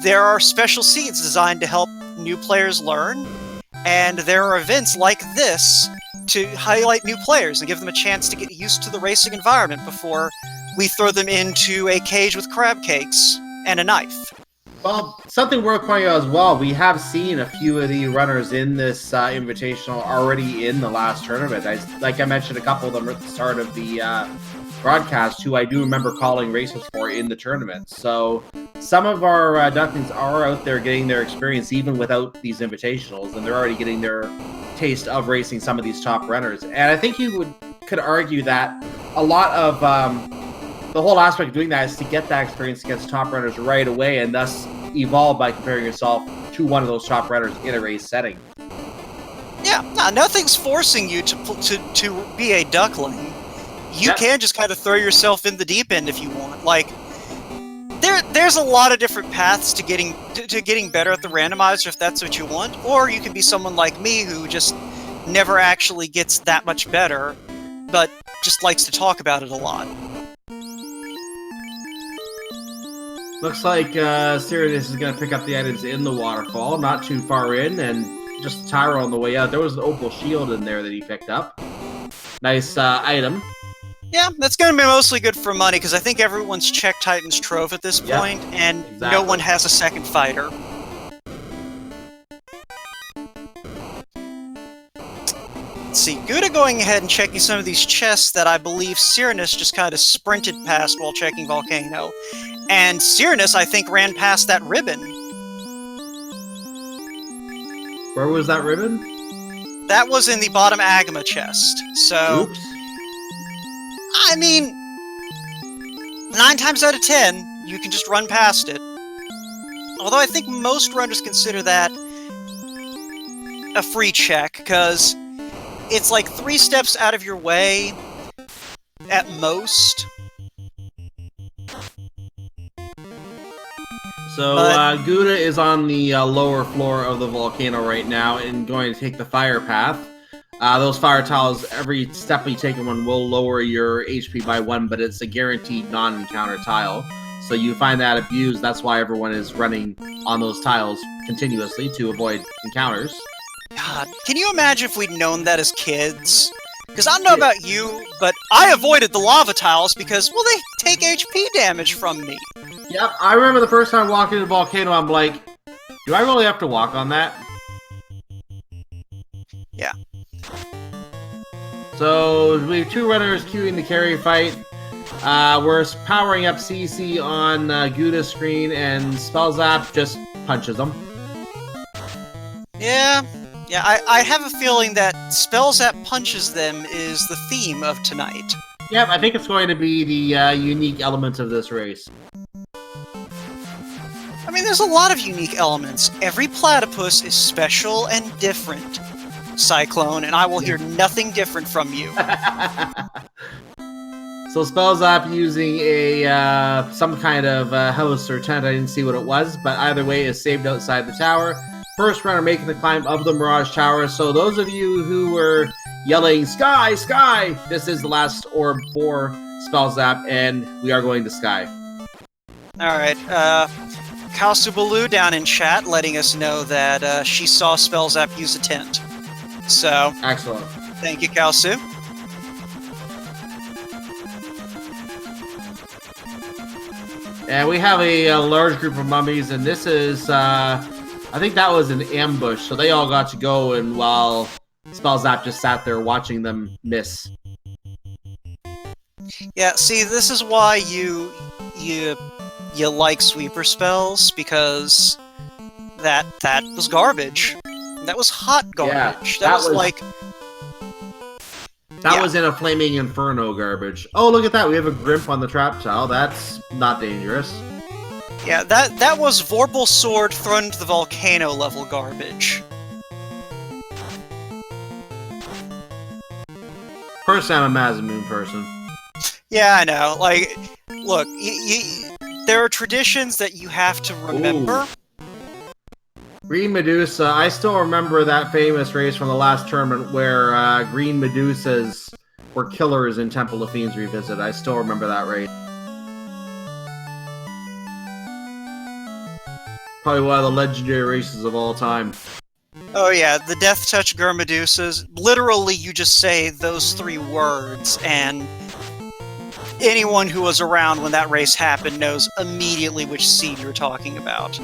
there are special seeds designed to help new players learn, and there are events like this to highlight new players and give them a chance to get used to the racing environment before we throw them into a cage with crab cakes and a knife. Well, something worth pointing out as well, we have seen a few of the runners in this Invitational already in the last tournament. Like I mentioned, a couple of them at the start of the broadcast, who I do remember calling races for in the tournament. So some of our Ducklings are out there getting their experience even without these Invitationals, and they're already getting their taste of racing some of these top runners. And I think you could argue that a lot of the whole aspect of doing that is to get that experience against top runners right away, and thus evolve by comparing yourself to one of those top runners in a race setting. Yeah, no, nothing's forcing you to be a duckling. You can just kind of throw yourself in the deep end if you want. Like, there's a lot of different paths to getting better at the randomizer if that's what you want, or you can be someone like me who just never actually gets that much better, but just likes to talk about it a lot. Looks like Syraniss is going to pick up the items in the waterfall, not too far in, and just a tower on the way out. There was an opal shield in there that he picked up. Nice item. Yeah, that's going to be mostly good for money, because I think everyone's checked Titan's Trove at this point, and no one has a second fighter. Let's see, Guda going ahead and checking some of these chests that I believe Syraniss just kind of sprinted past while checking Volcano. And Syraniss, I think, ran past that ribbon. Where was that ribbon? That was in the bottom Agama chest. So, oops. I mean, 9 times out of 10, you can just run past it. Although I think most runners consider that a free check, because it's like 3 steps out of your way at most. So, Guda is on the lower floor of the volcano right now and going to take the fire path. Those fire tiles, every step you take in one will lower your HP by 1, but it's a guaranteed non-encounter tile. So you find that abused, that's why everyone is running on those tiles continuously to avoid encounters. God, can you imagine if we'd known that as kids? Because I don't know about you, but I avoided the lava tiles because, well, they take HP damage from me. Yep, I remember the first time walking into the volcano, I'm like, do I really have to walk on that? Yeah. So, we have 2 runners queuing the carry fight. We're powering up CC on Guda's screen, and Spellzapp just punches them. Yeah, I have a feeling that Spellzapp punches them is the theme of tonight. Yep, I think it's going to be the unique element of this race. I mean, there's a lot of unique elements. Every platypus is special and different, Cyclone, and I will hear nothing different from you. So Spellzapp using a some kind of house or tent, I didn't see what it was, but either way is saved outside the tower. First runner making the climb of the Mirage Tower, so those of you who were yelling, Sky, Sky! This is the last orb for Spellzapp, and we are going to Sky. Alright, Kalsubalu down in chat letting us know that she saw Spellzapp use a tent. So, excellent. Thank you, Kalsu. And we have a large group of mummies, and this is, I think that was an ambush, so they all got to go, and while Spellzapp just sat there watching them miss. Yeah, see, this is why you like sweeper spells, because that was garbage. That was hot garbage. Yeah, that was like... That was in a flaming inferno garbage. Oh, look at that. We have a Grimp on the trap tile. That's not dangerous. Yeah, that was Vorpal Sword thrown into the volcano level garbage. Personally, I'm a Mazamoon person. Yeah, I know. Like, look, there are traditions that you have to remember. Ooh. Green Medusa, I still remember that famous race from the last tournament where Green Medusas were killers in Temple of Fiends Revisit. I still remember that race. Probably one of the legendary races of all time. Oh yeah, the Death Touch Medusas. Literally, you just say those 3 words, and anyone who was around when that race happened knows immediately which seed you're talking about.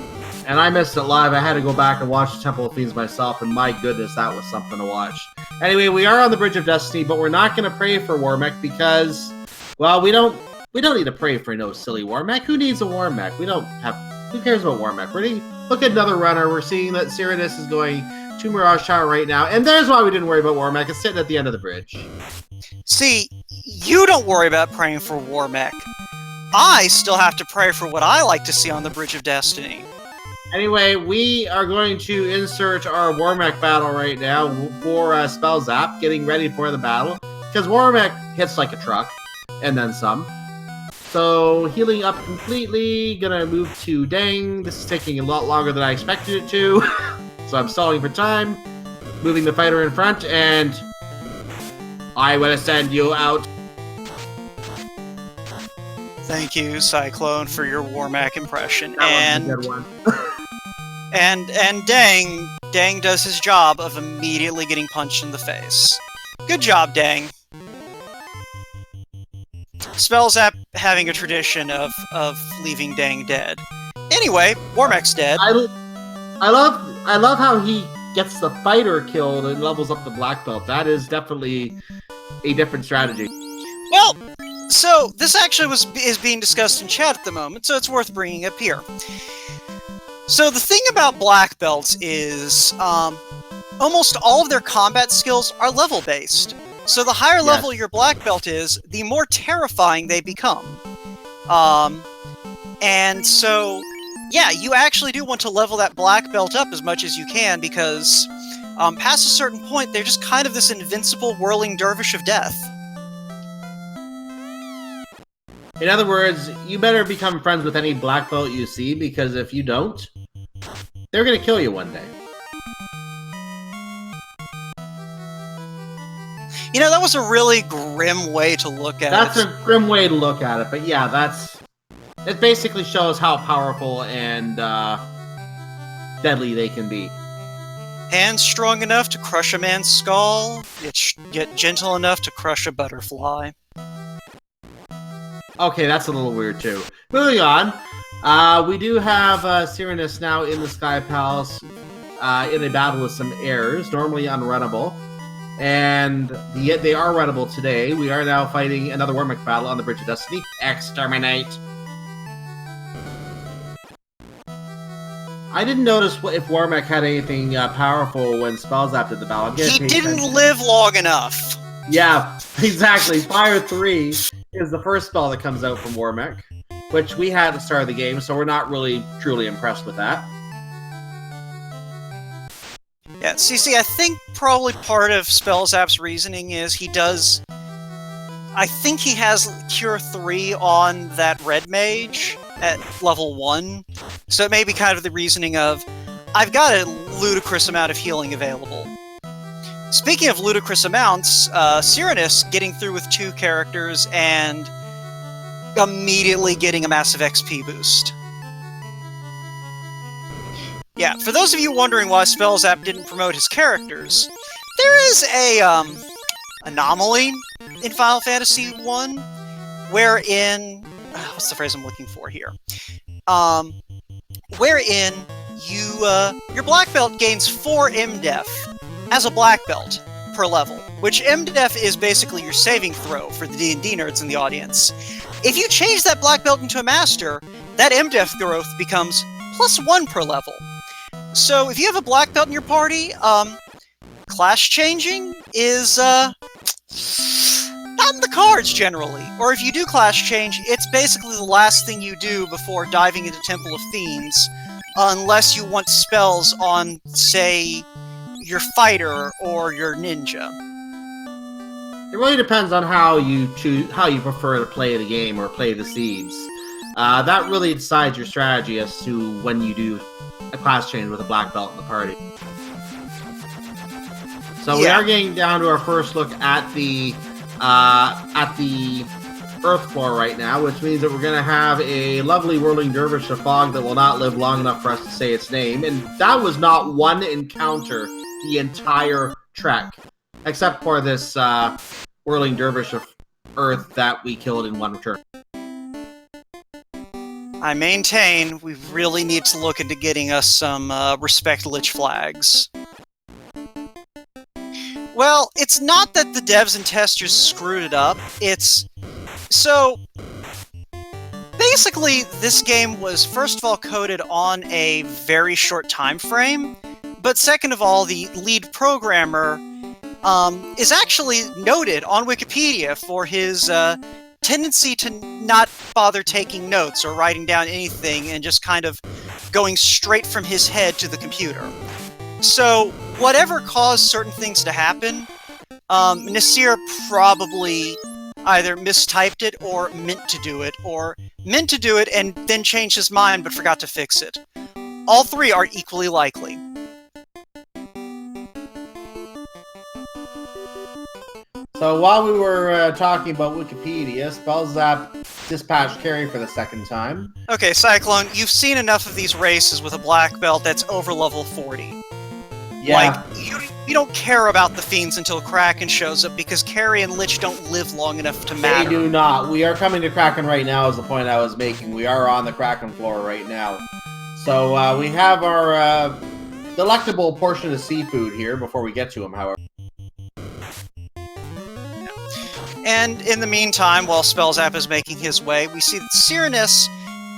And I missed it live. I had to go back and watch Temple of Fiends myself, and my goodness, that was something to watch. Anyway, we are on the Bridge of Destiny, but we're not going to pray for Warmech because, well, we don't need to pray for no silly Warmech. Who needs a Warmech? Who cares about Warmech? Look at another runner. We're seeing that Syraniss is going to Mirage Tower right now, and there's why we didn't worry about Warmech. It's sitting at the end of the bridge. See, you don't worry about praying for Warmech. I still have to pray for what I like to see on the Bridge of Destiny. Anyway, we are going to insert our Warmech battle right now for Spellzapp, getting ready for the battle. Because Warmech hits like a truck, and then some. So, healing up completely, gonna move to Dang. This is taking a lot longer than I expected it to. So I'm stalling for time, moving the fighter in front, and I will send you out. Thank you, Cyclone, for your Warmac impression. That was a good one. and Dang does his job of immediately getting punched in the face. Good job, Dang. Spellzapp having a tradition of leaving Dang dead. Anyway, Warmech's dead. I love how he gets the fighter killed and levels up the black belt. That is definitely a different strategy. Well, so this actually is being discussed in chat at the moment, so it's worth bringing up here. So the thing about black belts is almost all of their combat skills are level based. So the higher level your black belt is, the more terrifying they become. And so, yeah, you actually do want to level that black belt up as much as you can, because past a certain point, they're just kind of this invincible whirling dervish of death. In other words, you better become friends with any black belt you see, because if you don't, they're going to kill you one day. You know, that was a really grim way to look at it. That's a grim way to look at it, but yeah, it basically shows how powerful and deadly they can be. Hands strong enough to crush a man's skull, yet gentle enough to crush a butterfly. Okay, that's a little weird too. Moving on, we do have Syraniss now in the Sky Palace in a battle with some heirs, normally unrunnable. And yet they are runnable today. We are now fighting another Warmech battle on the Bridge of Destiny. Exterminate! I didn't notice if Warmech had anything powerful when Spellzapp did the battle. He didn't live long enough! Yeah, exactly. Fire 3 is the first spell that comes out from Warmech, which we had at the start of the game, so we're not really truly impressed with that. Yeah, see, I think probably part of Spellzapp's reasoning is I think he has Cure 3 on that Red Mage at level 1, so it may be kind of the reasoning of, I've got a ludicrous amount of healing available. Speaking of ludicrous amounts, Syraniss getting through with 2 characters and immediately getting a massive XP boost. Yeah, for those of you wondering why Spellzapp didn't promote his characters, there is a anomaly in Final Fantasy 1 wherein what's the phrase I'm looking for here? Wherein your black belt gains 4 MDef as a black belt per level, which MDef is basically your saving throw for the D&D nerds in the audience. If you change that black belt into a master, that MDef growth becomes +1 per level. So if you have a black belt in your party, class changing is not in the cards generally. Or if you do class change, it's basically the last thing you do before diving into Temple of Fiends, unless you want spells on, say, your fighter or your ninja. It really depends on how you prefer to play the game or play the seeds. That really decides your strategy as to when you do a class change with a black belt in the party. So we are getting down to our first look at the Earth floor right now, which means that we're going to have a lovely whirling dervish of fog that will not live long enough for us to say its name. And that was not one encounter the entire trek, except for this whirling dervish of Earth that we killed in one turn. I maintain we really need to look into getting us some Respect Lich flags. Well, it's not that the devs and testers screwed it up, so basically this game was first of all coded on a very short time frame, but second of all, the lead programmer is actually noted on Wikipedia for his tendency to not bother taking notes or writing down anything and just kind of going straight from his head to the computer. So, whatever caused certain things to happen, Nasir probably either mistyped it or meant to do it and then changed his mind but forgot to fix it. All three are equally likely. So while we were talking about Wikipedia, Spellzapp dispatched Carrie for the second time. Okay, Cyclone, you've seen enough of these races with a black belt that's over level 40. Yeah. Like, you don't care about the fiends until Kraken shows up, because Carrie and Lich don't live long enough to matter. They do not. We are coming to Kraken right now is the point I was making. We are on the Kraken floor right now. So we have our delectable portion of seafood here before we get to him, however. And in the meantime, while Spellzapp is making his way, we see that Syraniss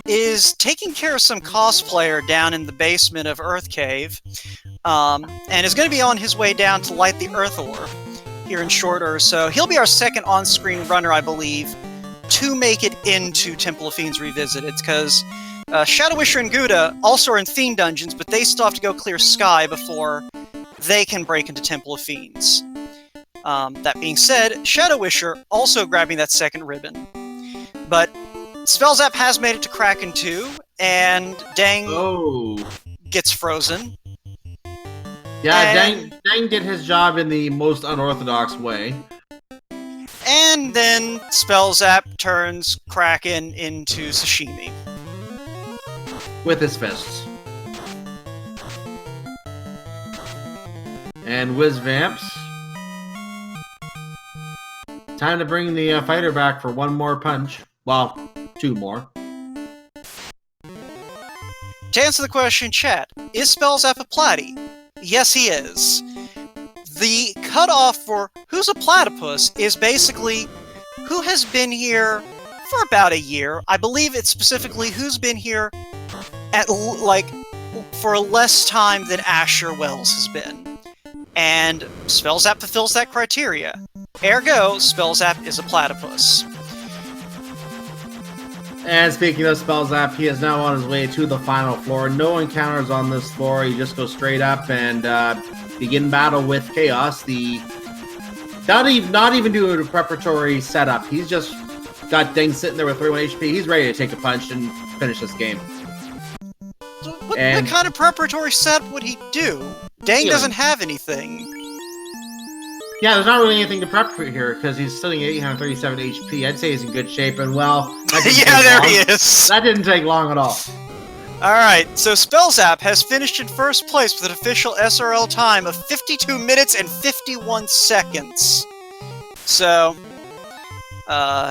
is taking care of some cosplayer down in the basement of Earth Cave, and is going to be on his way down to light the Earth Ore here in short order. So he'll be our second on-screen runner, I believe, to make it into Temple of Fiends Revisited, because Shadowwisher and Guda also are in Fiend Dungeons, but they still have to go clear Sky before they can break into Temple of Fiends. That being said, Shadowwisher also grabbing that second ribbon. But Spellzapp has made it to Kraken 2, and Dang gets frozen. Yeah, Dang did his job in the most unorthodox way. And then Spellzapp turns Kraken into sashimi. With his fists. And Whiz Vamps. Time to bring the fighter back for one more punch. Well, two more. To answer the question, chat, is Spellzapp a platy? Yes, he is. The cutoff for who's a platypus is basically who has been here for about a year. I believe it's specifically who's been here at for less time than Asher Wells has been. And Spellzapp fulfills that criteria. Ergo, Spellzapp is a platypus. And speaking of Spellzapp, he is now on his way to the final floor. No encounters on this floor. You just go straight up and begin battle with Chaos. Not even doing a preparatory setup. He's just got Dang sitting there with 31 HP. He's ready to take a punch and finish this game. What kind of preparatory setup would he do? Dang doesn't have anything. Yeah, there's not really anything to prep for here, because he's sitting at 837 HP. I'd say he's in good shape, and well... yeah, there he is! That didn't take long at all. Alright, so Spellzapp has finished in first place with an official SRL time of 52 minutes and 51 seconds. So,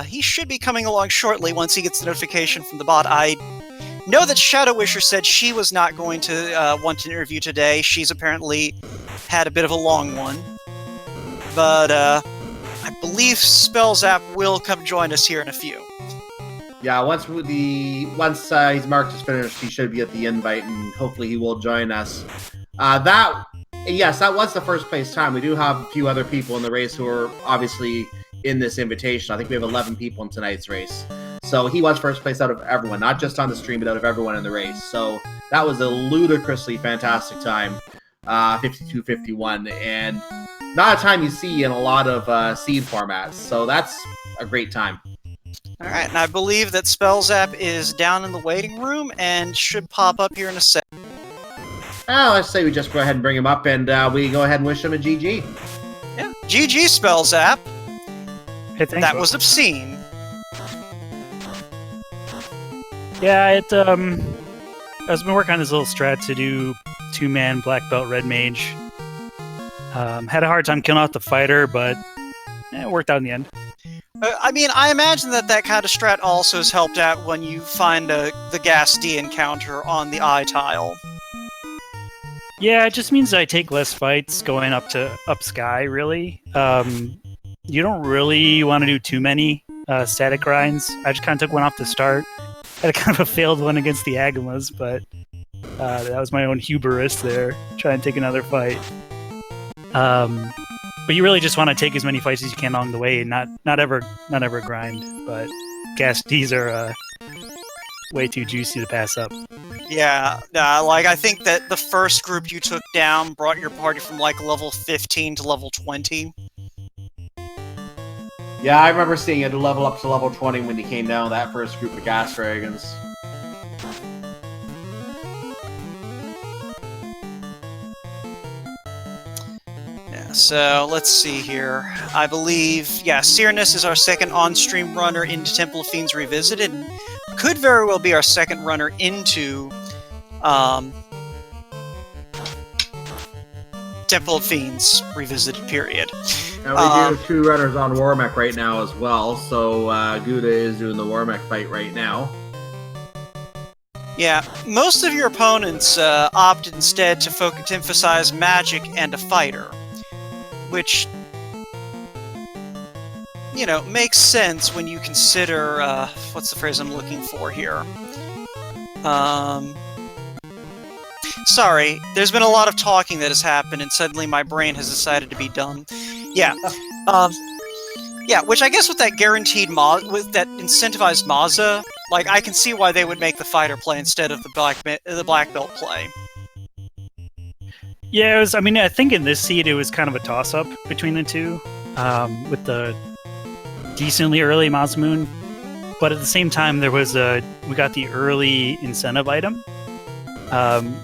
he should be coming along shortly once he gets the notification from the bot. I know that Shadowwisher said she was not going to want an interview today. She's apparently had a bit of a long one. But, I believe Spellzapp will come join us here in a few. Yeah, once his mark is finished, he should be at the invite, and hopefully he will join us. That was the first place time. We do have a few other people in the race who are obviously in this invitation. I think we have 11 people in tonight's race. So he was first place out of everyone, not just on the stream, but out of everyone in the race. So that was a ludicrously fantastic time, 52-51, and not a time you see in a lot of seed formats. So that's a great time. Alright, and I believe that Spellzapp is down in the waiting room and should pop up here in a sec. Let's say we just go ahead and bring him up, and we go ahead and wish him a GG. Yeah, GG Spellzapp. Hey, thanks. That was obscene. Yeah, I've been working on this little strat to do 2-man black belt red mage. Had a hard time killing off the fighter, but it worked out in the end. I mean, I imagine that kind of strat also has helped out when you find the Gas D encounter on the eye tile. Yeah, it just means I take less fights going up Sky, really. You don't really want to do too many static grinds. I just kind of took one off the start. Had a kind of a failed one against the Agamas, but that was my own hubris there, trying to take another fight. But you really just want to take as many fights as you can along the way, and not ever grind. But Gas Ds are way too juicy to pass up. Yeah, like, I think that the first group you took down brought your party from, like, level 15 to level 20. Yeah, I remember seeing it level up to level 20 when you came down with that first group of gas dragons. Yeah, so, let's see here. I believe, yeah, Syraniss is our second on-stream runner into Temple of Fiends Revisited, and could very well be our second runner into, Temple of Fiends Revisited, period. And we do have 2 runners on Warmech right now as well, so Guda is doing the Warmech fight right now. Yeah, most of your opponents opted instead to emphasize magic and a fighter, which, you know, makes sense when you consider, what's the phrase I'm looking for here? Sorry, there's been a lot of talking that has happened, and suddenly my brain has decided to be dumb. Yeah, yeah, which I guess with that guaranteed with that incentivized Mazza, like, I can see why they would make the fighter play instead of the black belt play. Yeah, it was. I mean, I think in this seed it was kind of a toss-up between the two, with the decently early Mazmoon, but at the same time we got the early incentive item,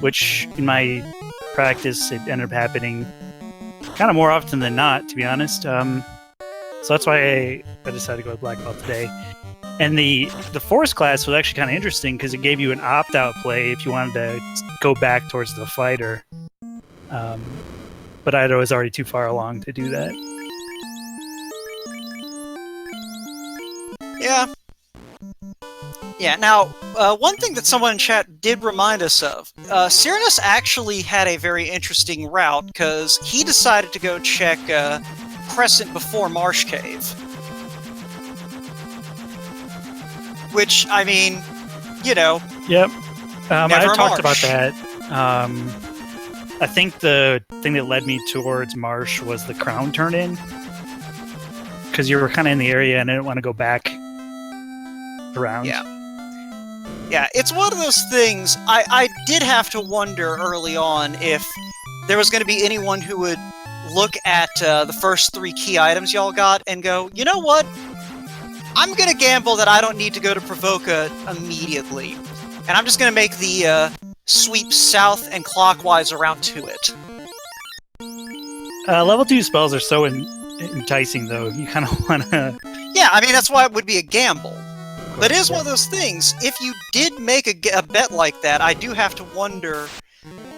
which in my practice it ended up happening kind of more often than not, to be honest. So that's why I decided to go with black belt today. And the force class was actually kind of interesting because it gave you an opt-out play if you wanted to go back towards the fighter. But I was already too far along to do that. Yeah. Yeah, now, one thing that someone in chat did remind us of, Syraniss actually had a very interesting route, because he decided to go check Crescent before Marsh Cave. Which, I mean, you know... Yep. I talked Marsh. about that. I think the thing that led me towards Marsh was the crown turn-in. Because you were kind of in the area and I didn't want to go back around. Yeah. Yeah, it's one of those things, I did have to wonder early on if there was going to be anyone who would look at the first 3 key items y'all got and go, you know what? I'm going to gamble that I don't need to go to Provoca immediately. And I'm just going to make the sweep south and clockwise around to it. Level 2 spells are so enticing, though. You kind of want to... Yeah, I mean, that's why it would be a gamble. But it is one of those things, if you did make a bet like that, I do have to wonder,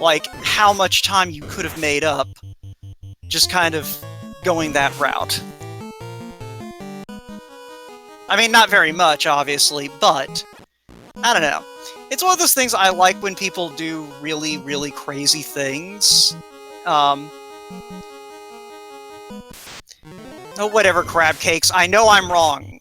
like, how much time you could have made up just kind of going that route. I mean, not very much, obviously, but I don't know. It's one of those things I like when people do really, really crazy things. Oh, whatever, crab cakes. I know I'm wrong.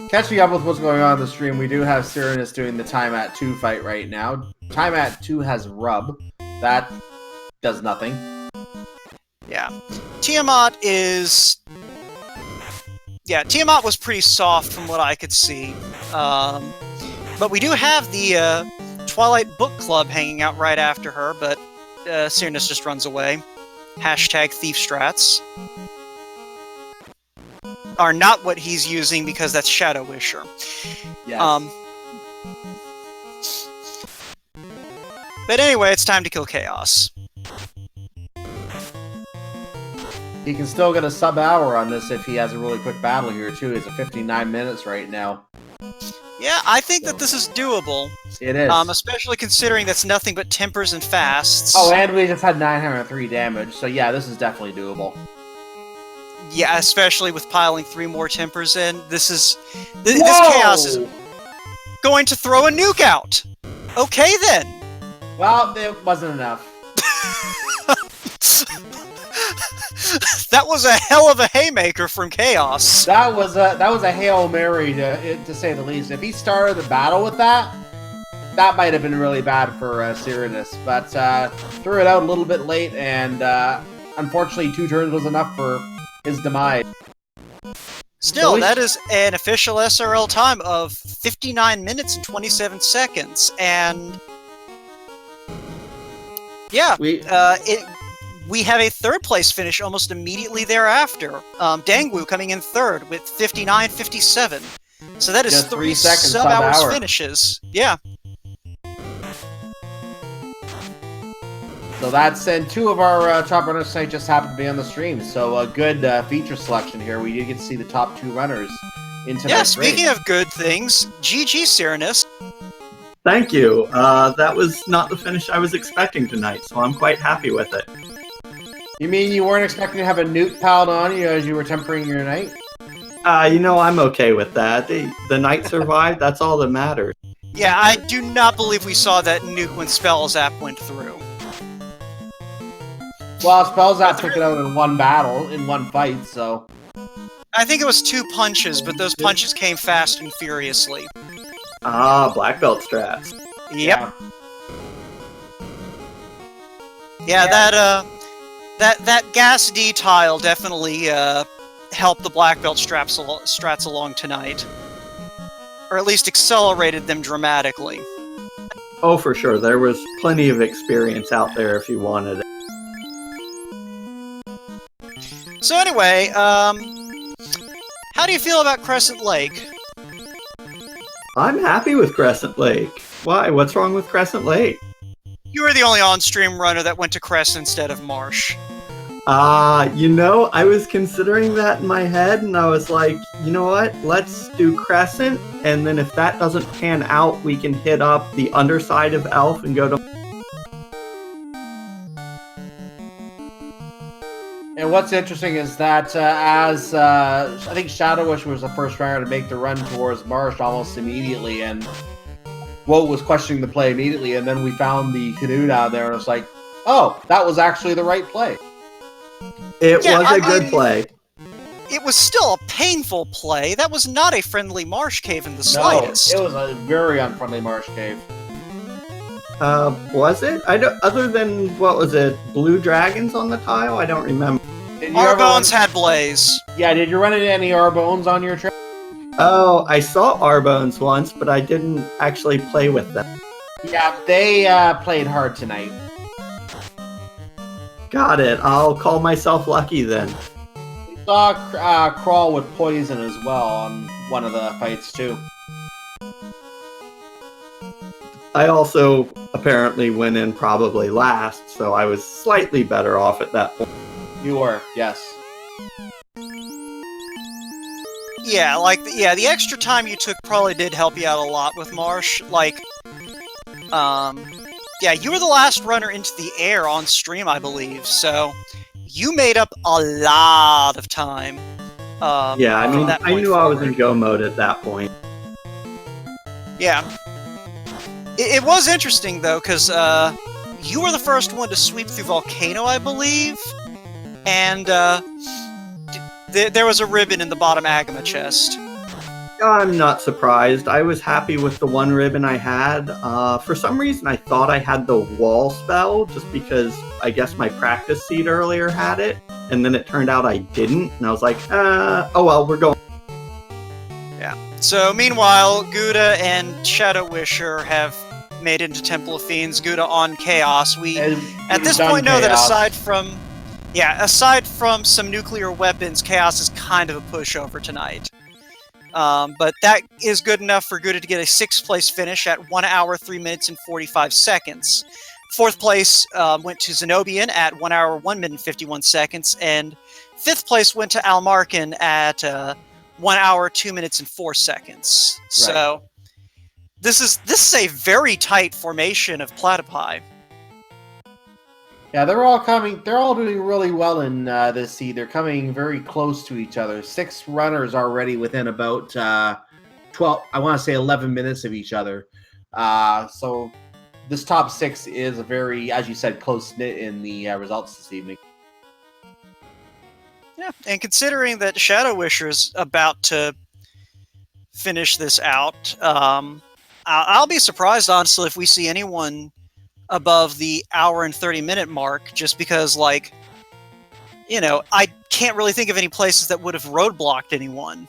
Catching up with what's going on the stream, we do have Syraniss doing the Time at 2 fight right now. Time at 2 has Rub. That does nothing. Yeah. Tiamat is... Yeah, Tiamat was pretty soft from what I could see. But we do have the Twilight Book Club hanging out right after her, but Syraniss just runs away. Hashtag thief strats. Are not what he's using because that's Shadowwisher. Yes. But anyway, it's time to kill Chaos. He can still get a sub-hour on this if he has a really quick battle here, too. It's at 59 minutes right now. Yeah, I think that this is doable. It is. Especially considering that's nothing but tempers and fasts. Oh, and we just had 903 damage, so yeah, this is definitely doable. Yeah, especially with piling 3 more tempers in. This Chaos is going to throw a nuke out! Okay, then! Well, it wasn't enough. That was a hell of a haymaker from Chaos. That was a Hail Mary, to say the least. If he started the battle with that, that might have been really bad for Syraniss. But threw it out a little bit late, and unfortunately 2 turns was enough for his demise. Still, that is an official SRL time of 59 minutes and 27 seconds, and yeah, we have a third place finish almost immediately thereafter. Dangwu coming in third with 59.57. So that is just 3 seconds sub-hours sub-hour finishes. Yeah. So that's, and two of our top runners tonight just happened to be on the stream. So a good feature selection here. We did get to see the top two runners in tonight's Yeah, speaking race. of good things, GG Syraniss. Thank you. That was not the finish I was expecting tonight, so I'm quite happy with it. You mean you weren't expecting to have a nuke piled on you as you were tempering your night? I'm okay with that. The night survived, that's all that matters. Yeah, I do not believe we saw that nuke when Spellzapp went through. Well, Spellzapp took it out in one battle, in one fight, so... I think it was 2 punches, but those punches came fast and furiously. Ah, black belt strats. Yep. Yeah, that gas D tile definitely helped the black belt strats along tonight. Or at least accelerated them dramatically. Oh, for sure. There was plenty of experience out there if you wanted it. So anyway, how do you feel about Crescent Lake? I'm happy with Crescent Lake. Why? What's wrong with Crescent Lake? You were the only on-stream runner that went to Crescent instead of Marsh. I was considering that in my head, and I was like, you know what? Let's do Crescent, and then if that doesn't pan out, we can hit up the underside of Elf and go to... And what's interesting is that as I think Shadowwisher was the first runner to make the run towards Marsh almost immediately, and Woe was questioning the play immediately, and then we found the canoe down there, and it was like, oh, that was actually the right play. It was a good play. It was still a painful play. That was not a friendly marsh cave in the slightest. No, it was a very unfriendly marsh cave. Was it? Other than, what was it, blue dragons on the tile? I don't remember. Arbones had Blaze. Yeah, did you run into any Arbones on your trip? Oh, I saw Arbones once, but I didn't actually play with them. Yeah, they played hard tonight. Got it. I'll call myself lucky then. We saw Crawl with poison as well on one of the fights too. I also apparently went in probably last, so I was slightly better off at that point. You were, yes. Yeah, the extra time you took probably did help you out a lot with Marsh. Yeah, you were the last runner into the air on stream, I believe, so you made up a lot of time. Yeah, I mean, I knew I was in go mode at that point. Yeah. It was interesting, though, because you were the first one to sweep through Volcano, I believe, and there was a ribbon in the bottom Agama chest. I'm not surprised. I was happy with the one ribbon I had. For some reason, I thought I had the wall spell, just because I guess my practice seed earlier had it, and then it turned out I didn't, and I was like, oh well, we're going. Yeah. So, meanwhile, Guda and Shadowwisher have made it into Temple of Fiends, Guda on Chaos. We, at this point, know that aside from some nuclear weapons, Chaos is kind of a pushover tonight. But that is good enough for Guda to get a 6th place finish at 1 hour, 3 minutes, and 45 seconds. 4th place went to Zenobian at 1 hour, 1 minute, and 51 seconds. And 5th place went to Almarkin at 1 hour, 2 minutes, and 4 seconds. Right. So this is a very tight formation of platypi. Yeah, they're all doing really well in this seed. They're coming very close to each other. 6 runners already within about 12, I want to say 11 minutes of each other. So this top 6 is a very, as you said, close-knit in the results this evening. Yeah, and considering that Shadowwisher's about to finish this out, I'll be surprised, honestly, if we see anyone above the hour and 30-minute mark, just because, I can't really think of any places that would have roadblocked anyone.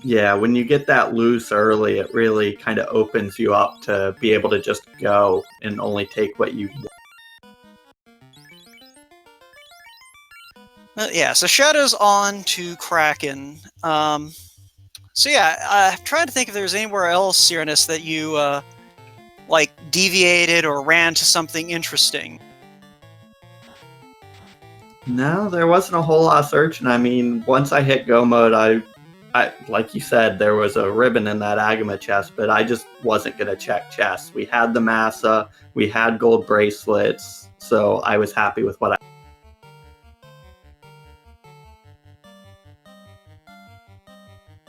Yeah, when you get that loose early, it really kind of opens you up to be able to just go and only take what you want. Yeah, so Shadow's on to Kraken. So yeah, I'm trying to think if there's anywhere else, Syraniss, that you, deviated or ran to something interesting. No, there wasn't a whole lot of searching. I mean, once I hit go mode, I like you said, there was a ribbon in that Agama chest, but I just wasn't going to check chests. We had the Massa, we had gold bracelets, so I was happy with what I...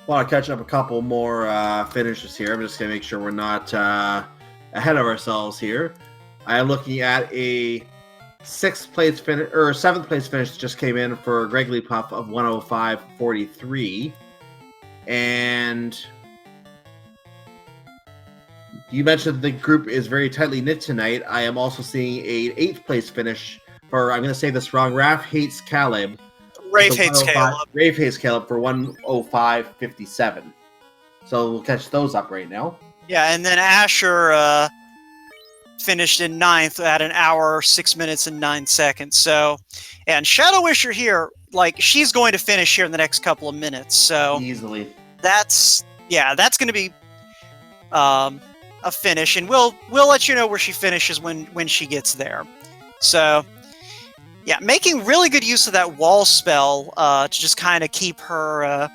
Want to catch up a couple more finishes here. I'm just going to make sure we're not ahead of ourselves here. I am looking at a 7th place finish that just came in for Gregory Puff of 105.43. And you mentioned the group is very tightly knit tonight. I am also seeing a 8th place finish for, I'm going to say this wrong, Raph Hates Caleb. Rafe hates Caleb. Rafe hates Caleb for 105.57. So we'll catch those up right now. Yeah, and then Asher finished in 9th at 1 hour, 6 minutes, and 9 seconds. So, and Shadowwisher here, she's going to finish here in the next couple of minutes. So easily. That's going to be a finish, and we'll let you know where she finishes when she gets there. So, yeah, making really good use of that wall spell to just kind of keep her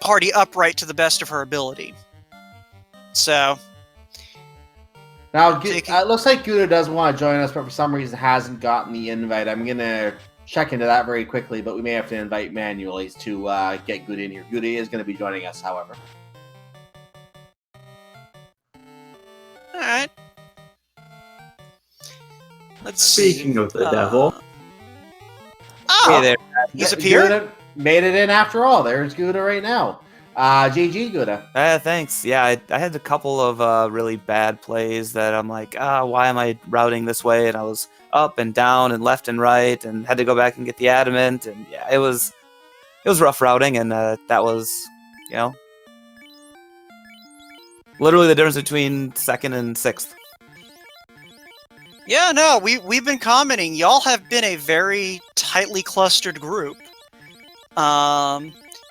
party upright to the best of her ability. So now it looks like Guda does want to join us, but for some reason hasn't gotten the invite. I'm gonna check into that very quickly, but we may have to invite manually to get Guda in here. Guda is going to be joining us, however. All right. Speaking of the devil. Oh, Hey there. he's appeared? Guda made it in after all. There's Guda right now. GG, Guda. Thanks. Yeah, I had a couple of really bad plays that I'm like, why am I routing this way? And I was up and down and left and right and had to go back and get the adamant. And yeah, it was rough routing, and that was, literally the difference between 2nd and 6th. Yeah, no, we've been commenting. Y'all have been a very tightly clustered group.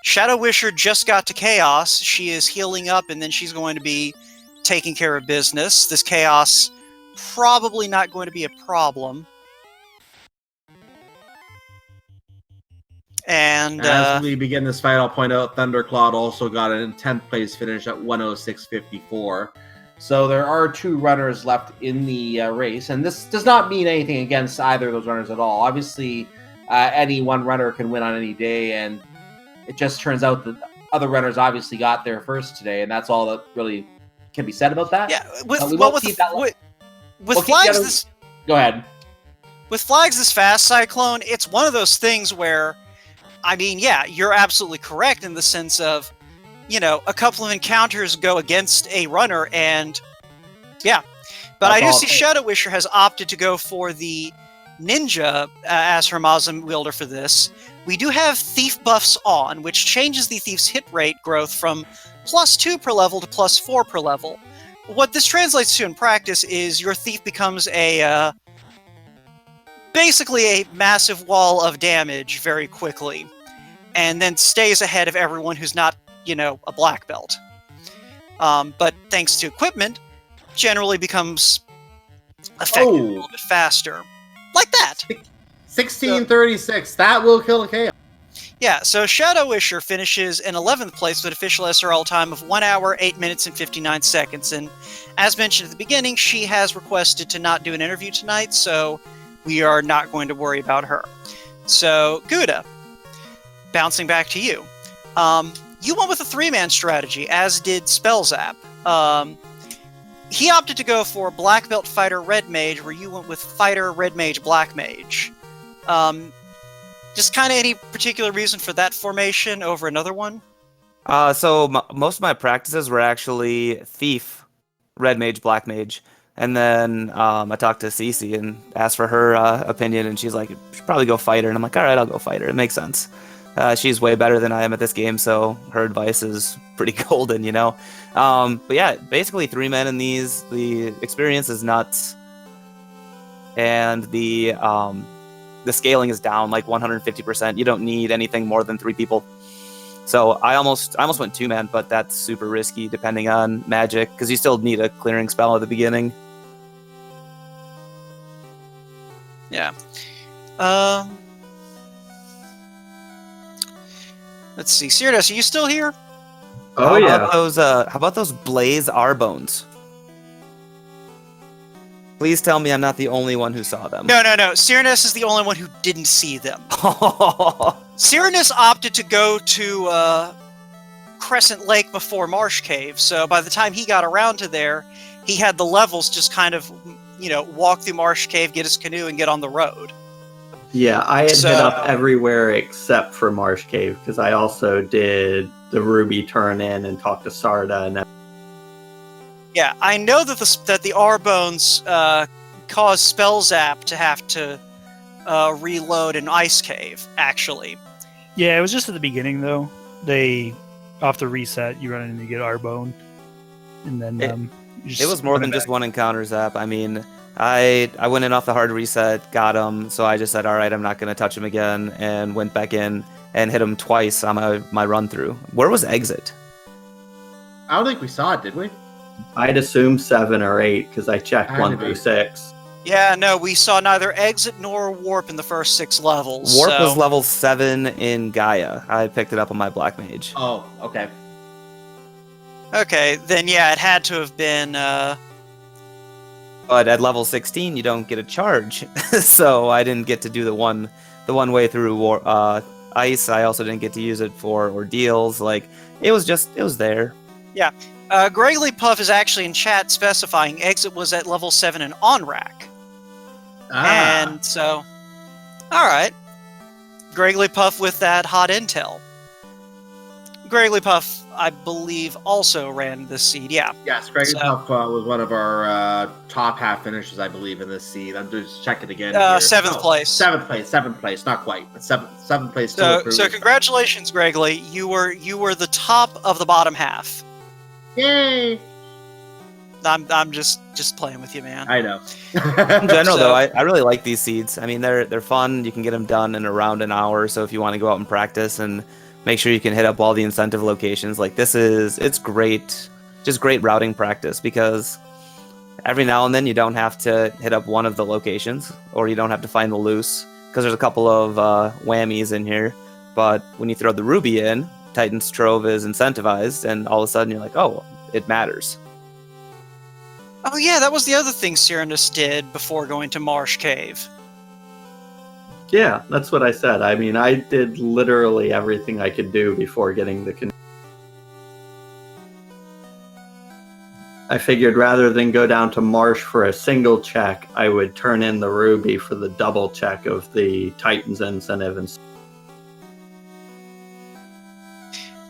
Shadowwisher just got to Chaos. She is healing up, and then she's going to be taking care of business. This Chaos probably not going to be a problem. And as we begin this fight, I'll point out Thundercloud also got an 10th place finish at 106.54. So there are 2 runners left in the race, and this does not mean anything against either of those runners at all. Obviously, any one runner can win on any day, and it just turns out that other runners obviously got there first today, and that's all that really can be said about that. yeah, with Flags this. Go ahead. With Flags this fast, Cyclone, it's one of those things where, I mean, yeah, you're absolutely correct in the sense of, a couple of encounters go against a runner, and yeah. But I do see Shadowwisher has opted to go for the Ninja as her Muslim wielder for this. We do have Thief buffs on, which changes the Thief's hit rate growth from +2 per level to +4 per level. What this translates to in practice is your Thief becomes basically a massive wall of damage very quickly, and then stays ahead of everyone who's not, a black belt. But thanks to equipment, generally becomes effective a little bit faster. Like that! 1636. That will kill a Chaos. Yeah, so Shadowwisher finishes in 11th place with official SRL time of 1 hour, 8 minutes, and 59 seconds. And as mentioned at the beginning, she has requested to not do an interview tonight, so we are not going to worry about her. So, Guda, bouncing back to you. You went with a 3-man strategy, as did Spellzapp. He opted to go for Black Belt Fighter Red Mage, where you went with Fighter Red Mage Black Mage. Just kind of any particular reason for that formation over another one? So most of my practices were actually Thief, Red Mage, Black Mage. And then I talked to Cece and asked for her opinion, and she's like, "You should probably go fight her." And I'm like, "All right, I'll go fight her. It makes sense. She's way better than I am at this game, so her advice is pretty golden, you know." But yeah, basically 3 men in these. The experience is nuts, and the scaling is down like 150%. You don't need anything more than 3 people. So I almost went 2 men, but that's super risky depending on magic, because you still need a clearing spell at the beginning. Yeah. Let's see. Syraniss, are you still here? Oh, yeah. How about those Blaze Arbones? Please tell me I'm not the only one who saw them. No. Syraniss is the only one who didn't see them. Syraniss opted to go to Crescent Lake before Marsh Cave, so by the time he got around to there, he had the levels just kind of, walk through Marsh Cave, get his canoe, and get on the road. Yeah, I had hit up everywhere except for Marsh Cave, because I also did the Ruby turn-in and talked to Sarda and everything. Yeah, I know that the Arbones cause Spellzapp to have to reload an ice cave, actually. Yeah, it was just at the beginning, though. They, off the reset, you run in to get Arbone. And then it was more than just one encounter, Zap. I mean, I went in off the hard reset, got him, so I just said, all right, I'm not going to touch him again, and went back in and hit him twice on my run-through. Where was Exit? I don't think we saw it, did we? I'd assume 7 or 8, because I checked 1 through 6. Yeah, no, we saw neither Exit nor Warp in the first 6 levels. Warp was level 7 in Gaia. I picked it up on my Black Mage. Oh, okay. Okay, then yeah, it had to have been... But at level 16, you don't get a charge, so I didn't get to do the one way through Ice. I also didn't get to use it for ordeals. Like, it was there. Yeah. Greggly Puff is actually in chat specifying Exit was at level 7 in on-rack. And so, alright. Greggly Puff with that hot intel. Greggly Puff, I believe, also ran this seed, yeah. Yes, Greggly Puff was one of our top half finishers, I believe, in this seed. I'm just checking again. 7th place. 7th place, not quite, but seventh place. So congratulations, Greggly. You were the top of the bottom half. Yay! I'm just playing with you, man. I know. In general, though, I really like these seeds. I mean, they're fun. You can get them done in around an hour. So if you want to go out and practice and make sure you can hit up all the incentive locations, like it's great, just great routing practice, because every now and then you don't have to hit up one of the locations, or you don't have to find the loose, because there's a couple of whammies in here. But when you throw the Ruby in, Titan's Trove is incentivized, and all of a sudden you're like, oh, it matters. Oh yeah, that was the other thing Syraniss did before going to Marsh Cave. Yeah, that's what I said. I mean, I did literally everything I could do before getting the canoe. I figured rather than go down to Marsh for a single check, I would turn in the Ruby for the double check of the Titan's incentive.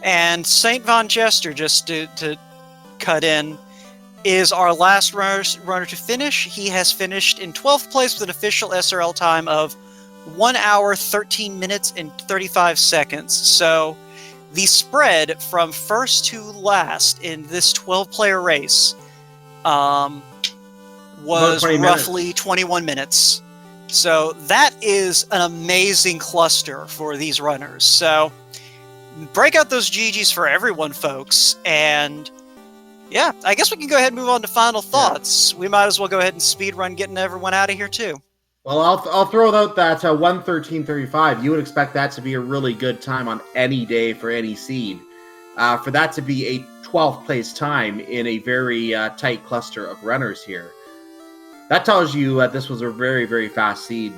And St. Von Jester, just to cut in, is our last runner to finish. He has finished in 12th place with an official SRL time of 1 hour, 13 minutes, and 35 seconds. So the spread from first to last in this 12-player race was roughly 21 minutes. So that is an amazing cluster for these runners. So break out those GGs for everyone, folks. And yeah, I guess we can go ahead and move on to final thoughts. Yeah. We might as well go ahead and speed run getting everyone out of here too. Well, I'll throw out that 1:13:35. You would expect that to be a really good time on any day for any seed. For that to be a 12th place time in a very tight cluster of runners here, that tells you that this was a very, very fast seed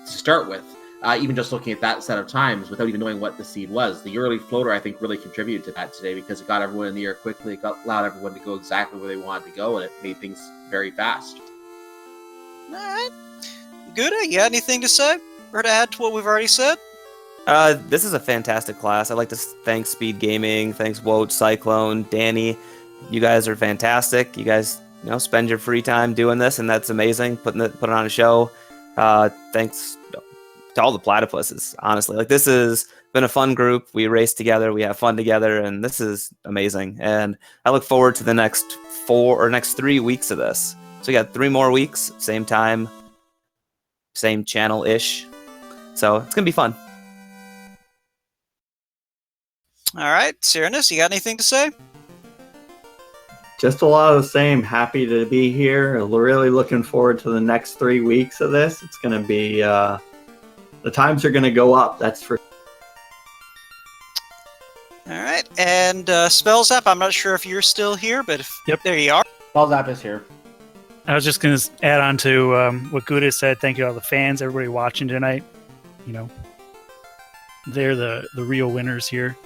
to start with. Even just looking at that set of times without even knowing what the seed was. The early floater, I think, really contributed to that today because it got everyone in the air quickly. It allowed everyone to go exactly where they wanted to go, and it made things very fast. All right. Guda, you got anything to say or to add to what we've already said? This is a fantastic class. I'd like to thank Speed Gaming, thanks Woat, Cyclone, Danny. You guys are fantastic. You guys spend your free time doing this, and that's amazing. Putting on a show. Thanks to all the platypuses. Honestly, like this has been a fun group. We race together, we have fun together, and this is amazing. And I look forward to the next 3 weeks of this. So we got 3 more weeks, same time, same channel ish. So it's gonna be fun. All right, Syraniss, you got anything to say? Just a lot of the same. Happy to be here. Really looking forward to the next 3 weeks of this. It's going to be, the times are going to go up. That's for All right, and Spellzapp, I'm not sure if you're still here, but there you are. Spellzapp is here. I was just going to add on to what Guda said. Thank you to all the fans, everybody watching tonight. They're the real winners here.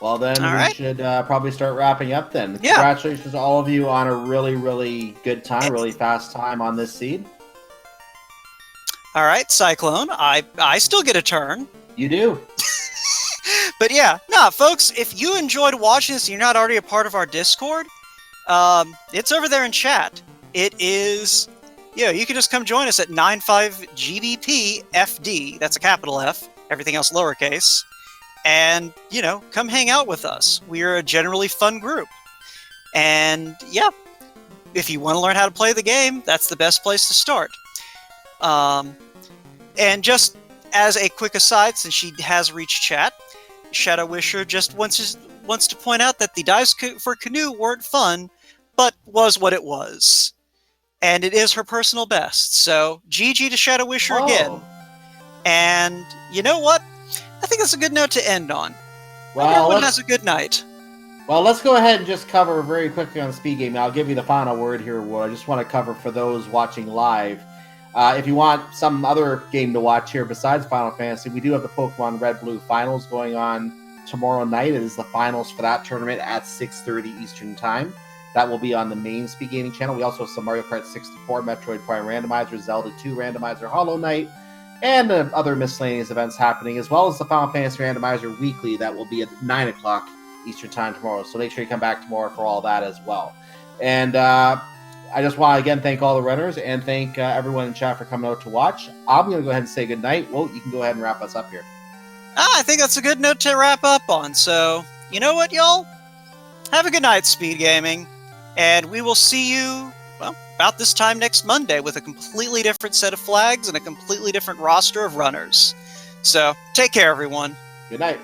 Well, then All right. should probably start wrapping up then. Yeah. Congratulations to all of you on a really, really good time, really fast time on this seed. All right, Cyclone, I still get a turn. You do. But yeah, folks, if you enjoyed watching this and you're not already a part of our Discord, it's over there in chat. It is, you can just come join us at 95GBPFD. That's a capital F, everything else lowercase. And, come hang out with us. We're a generally fun group. And, if you want to learn how to play the game, that's the best place to start. And just as a quick aside, since she has reached chat, Shadowwisher just wants to point out that the dives for Canoe weren't fun, but was what it was. And it is her personal best. So, GG to Shadowwisher again. And you know what? I think that's a good note to end on. Well, everyone has a good night. Well, let's go ahead and just cover very quickly on Speed Game. I'll give you the final word here. What I just want to cover for those watching live. If you want some other game to watch here besides Final Fantasy, we do have the Pokemon Red Blue Finals going on tomorrow night. It is the finals for that tournament at 6:30 Eastern Time. That will be on the main Speed Gaming channel. We also have some Mario Kart 64, Metroid Prime Randomizer, Zelda 2 Randomizer, Hollow Knight, and other miscellaneous events happening, as well as the Final Fantasy Randomizer Weekly that will be at 9 o'clock Eastern Time tomorrow. So make sure you come back tomorrow for all that as well. And I just want to, again, thank all the runners and thank everyone in chat for coming out to watch. I'm going to go ahead and say goodnight. Well, you can go ahead and wrap us up here. I think that's a good note to wrap up on. So, you know what, y'all? Have a good night, Speed Gaming. And we will see you, about this time next Monday with a completely different set of flags and a completely different roster of runners. So, take care, everyone. Good night.